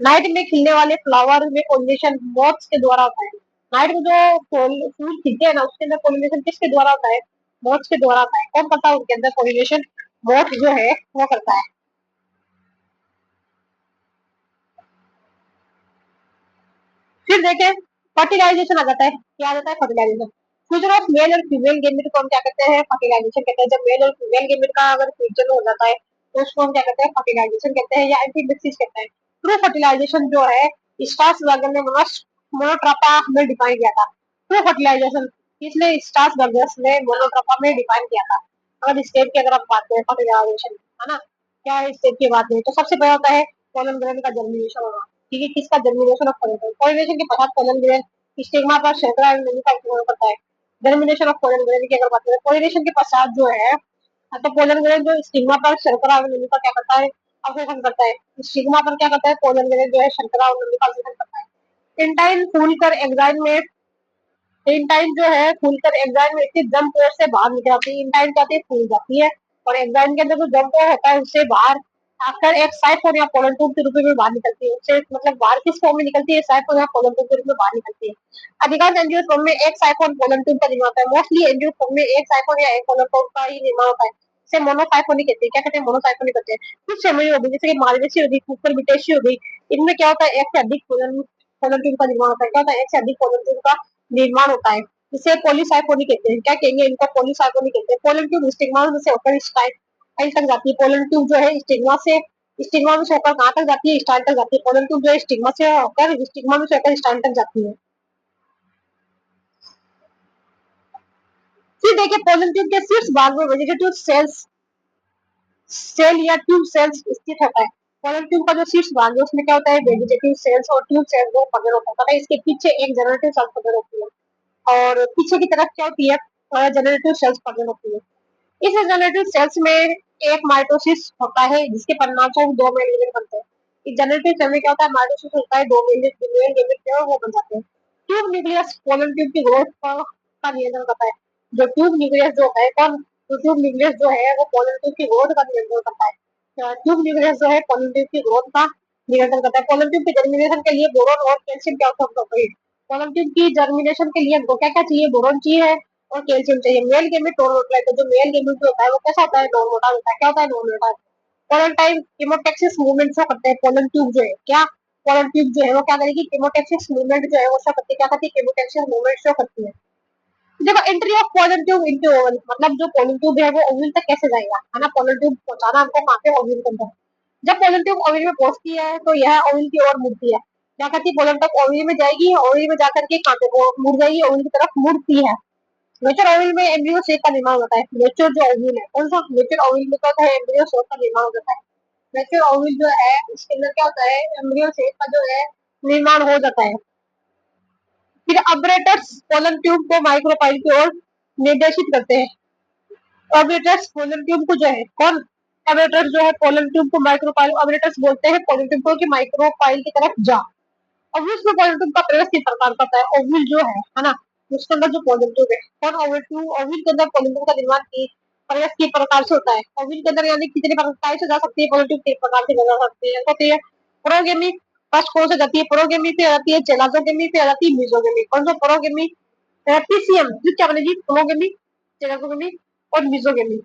नाइट में खिलने वाले फ्लावर में पॉलिनेशन मॉथ्स के द्वारा होता है। नाइट में जो फूल खिलते हैं ना, उसके अंदर पॉलिनेशन किसके द्वारा होता है, मॉथ्स के द्वारा होता है। कौन करता है उनके अंदर पॉलिनेशन, मॉथ जो है वो करता है। फिर देखें फर्टिलाइजेशन आ जाता है, क्या आ जाता है, फर्टिलाइजेशन। फ्यूचर ऑफ मेल और फीमेल गेमिट को हम क्या कहते हैं, फर्टिलाइजेशन कहते हैं। जब मेल और फीमेल गेमिट का अगर फ्यूचर हो जाता है तो उसको हम क्या कहते हैं, फर्टिलाइजेशन कहते हैं या एंटीमिक्सिस कहते हैं। ट्रू फर्टिलाइजेशन जो है स्टार्स वैगन ने मोनोट्रापा में डिफाइन किया था। ट्रू फर्टिलाइजेशन इसने स्टार्स बर्गर्स ने मोनोट्रापा में डिफाइन किया था। अगर स्टेट की अगर आप बात करें फर्टिलाइजेशन, है ना, क्या है स्टेट की बात करें तो सबसे पहले होता है पोलन ग्रेन का जर्मिनेशन होना। ठीक है, किसका जर्मिनेशन ऑफ पोलन, पोलिनेशन के पश्चात पोलन ग्रेन स्टिग्मा पर शर्करा एवं का उपयोग करता है। जर्मिनेशन ऑफ पोलन ग्रेन की अगर बात करें, पोलिनेशन के पश्चात जो है तो पोलन ग्रेन जो स्टिग्मा पर शर्करा एवं का क्या करता है, अवशोषण करता है। स्टिग्मा पर क्या करता है, पोलन ग्रेन जो है शर्करा एवं का अवशोषण करता है। इंटाइन फूलकर एग्जाइम में, इंटाइन जो है फूलकर एग्जाइम में स्थित जम पोर से बाहर निकल आती है। इंटाइन क्या होती है, फूल जाती है और एग्जाइम के अंदर जो जम पोर होता है उससे बाहर आकर एक साइफोन या पोलन ट्यूब के रूप में बाहर निकलती है। उससे मतलब बाहर किस फॉर्म में निकलती है, साइफोन या पोलन ट्यूब के रूप में बाहर निकलती है। अधिकांश एंजियोस्पर्म में एक साइफोन पोलन ट्यूब का निर्माण होता है। मोस्टली एंजियोस्पर्म में एक साइफोन या एक पोलन ट्यूब का ही निर्माण होता है। इसे मोनोसाइफोनिक कहते हैं। क्या कहते हैं, मोनोसाइफोनिक कहते हैं। कुछ सेमी हो गई जैसे कि मालवेसी हो गई, कुकुरबिटेसी हो गई, इनमें क्या होता है, एक से अधिक पोलन पोलन ट्यूब का निर्माण होता है। क्या होता है, एक से अधिक पोलन ट्यूब का निर्माण होता है। इसे पॉलीसाइफोनिक कहते हैं। क्या कहेंगे, इनको पॉलीसाइफोनिक कहते हैं। पोलन ट्यूब स्टिग्मा से होकर स्टाइल तक जाती है। पोलन ट्यूब जो है स्टिग्मा में से होकर कहाँ तक जाती है, स्टाइल तक जाती है। पोलन ट्यूब जो है स्टिग्मा में से होकर स्टाइल तक जाती है। फिर देखिए पोलन ट्यूब के शीर्ष भाग में वेजिटेटिव सेल या ट्यूब सेल्स स्थित होता है। पोलन ट्यूब का जो शीर्ष भाग है उसमें क्या होता है, वेजिटेटिव सेल्स और ट्यूब सेल्स को पकड़ होता है। इसके पीछे एक जनरेटिव सेल्स पकड़ होती है और पीछे की तरफ क्या होती है, जनरेटिव सेल्स पकड़ होती है। इस जनरेटिव सेल्स में एक माइटोसिस होता है जिसके परिणामस्वरूप दो मेल यूनिट बनते हैं। इस जनरेटिव सेल में क्या होता है, माइटोसिस होता है, दो मेल यूनिट जो है वो बन जाते हैं। ट्यूब न्यूक्लियस पोलन ट्यूब की ग्रोथ का नियंत्रण करता है। जो ट्यूब न्यूक्लियस जो है कौन, तो ट्यूब न्यूक्लियस जो है वो पोलन ट्यूब की ग्रोथ का नियंत्रण करता है। ट्यूब न्यूक्लियस जो है पोलन ट्यूब की ग्रोथ का नियंत्रण करता है। पोलन ट्यूब की जर्मिनेशन के लिए बोरोन और कैल्शियम की आवश्यकता होती है। पोलन ट्यूब की जर्मिनेशन के लिए क्या क्या चाहिए, बोरोन चाहिए और कैल्शियम चाहिए। मेल गेमिट नॉन मोटाइल, तो जो मेल गेमिट होता है वो कैसा होता है, नॉन मोटाइल होता है। क्या होता है, non motile. Pollen time chemotaxis movement show करते हैं। पोलन ट्यूब जो है क्या, पोलन ट्यूब जो है वो क्या करेगी, कीमोटेक्सिस मूवमेंट जो है वो शो करती है। क्या करती है, कीमोटेक्सिस मूवमेंट शो करती है। देखो entry of pollen tube into Oval, मतलब जो पोलन ट्यूब है वो ओवल तक कैसे जाएगा, है ना। पोलन ट्यूब पहुंचाना हमको कहाँ पे, ओवल के अंदर। जब पोलन ट्यूब ओवल में पहुंचती है तो यह ओवल की ओर मुड़ती है। क्या करती है, पोलन ट्यूब ओवल में जाएगी, ओवल में जाकर के कहाँ पे वो मुड़ जाएगी, ओवल की तरफ मुड़ती है। नेचर ऑयल में एम्ब्रियो सेक का निर्माण होता है। नेचर जो ऑयल है कौन सा, नेचर ऑयल में क्या होता है, एम्ब्रियो सेक का निर्माण होता है। नेचर ऑयल जो है उसके अंदर क्या होता है, एम्ब्रियो सेक का जो है निर्माण हो जाता है। फिर ऑपरेटर्स पोलन ट्यूब को माइक्रोपाइल की ओर निर्देशित करते हैं। ऑपरेटर्स पोलन ट्यूब को जो है कौन, ऑपरेटर्स जो है पोलन ट्यूब को माइक्रोपाइल, ऑपरेटर्स बोलते हैं पोलन ट्यूब को कि माइक्रोपाइल की तरफ जा। ओव्यूल में पोलन ट्यूब का प्रवेश किस प्रकार करता है, ओव्यूल जो है ना, उसके अंदर जो पोलन ट्यूब है कौन, ओव्यूल के अंदर पोलन ट्यूब का निर्माण की प्रवेश किस प्रकार से होता है। ओव्यूल के अंदर यानी कितने प्रकार से जा सकती है पोलन ट्यूब, किस प्रकार से जा सकती है, होती है प्रोगेमी। फर्स्ट कौन से जाती है, प्रोगेमी से जाती है, चेलाजोगेमी से जाती है, मिजोगेमी। कौन सा, प्रोगेमी, पीसीएम क्या बनेगी, प्रोगेमी, चेलाजोगेमी और मिजोगेमी।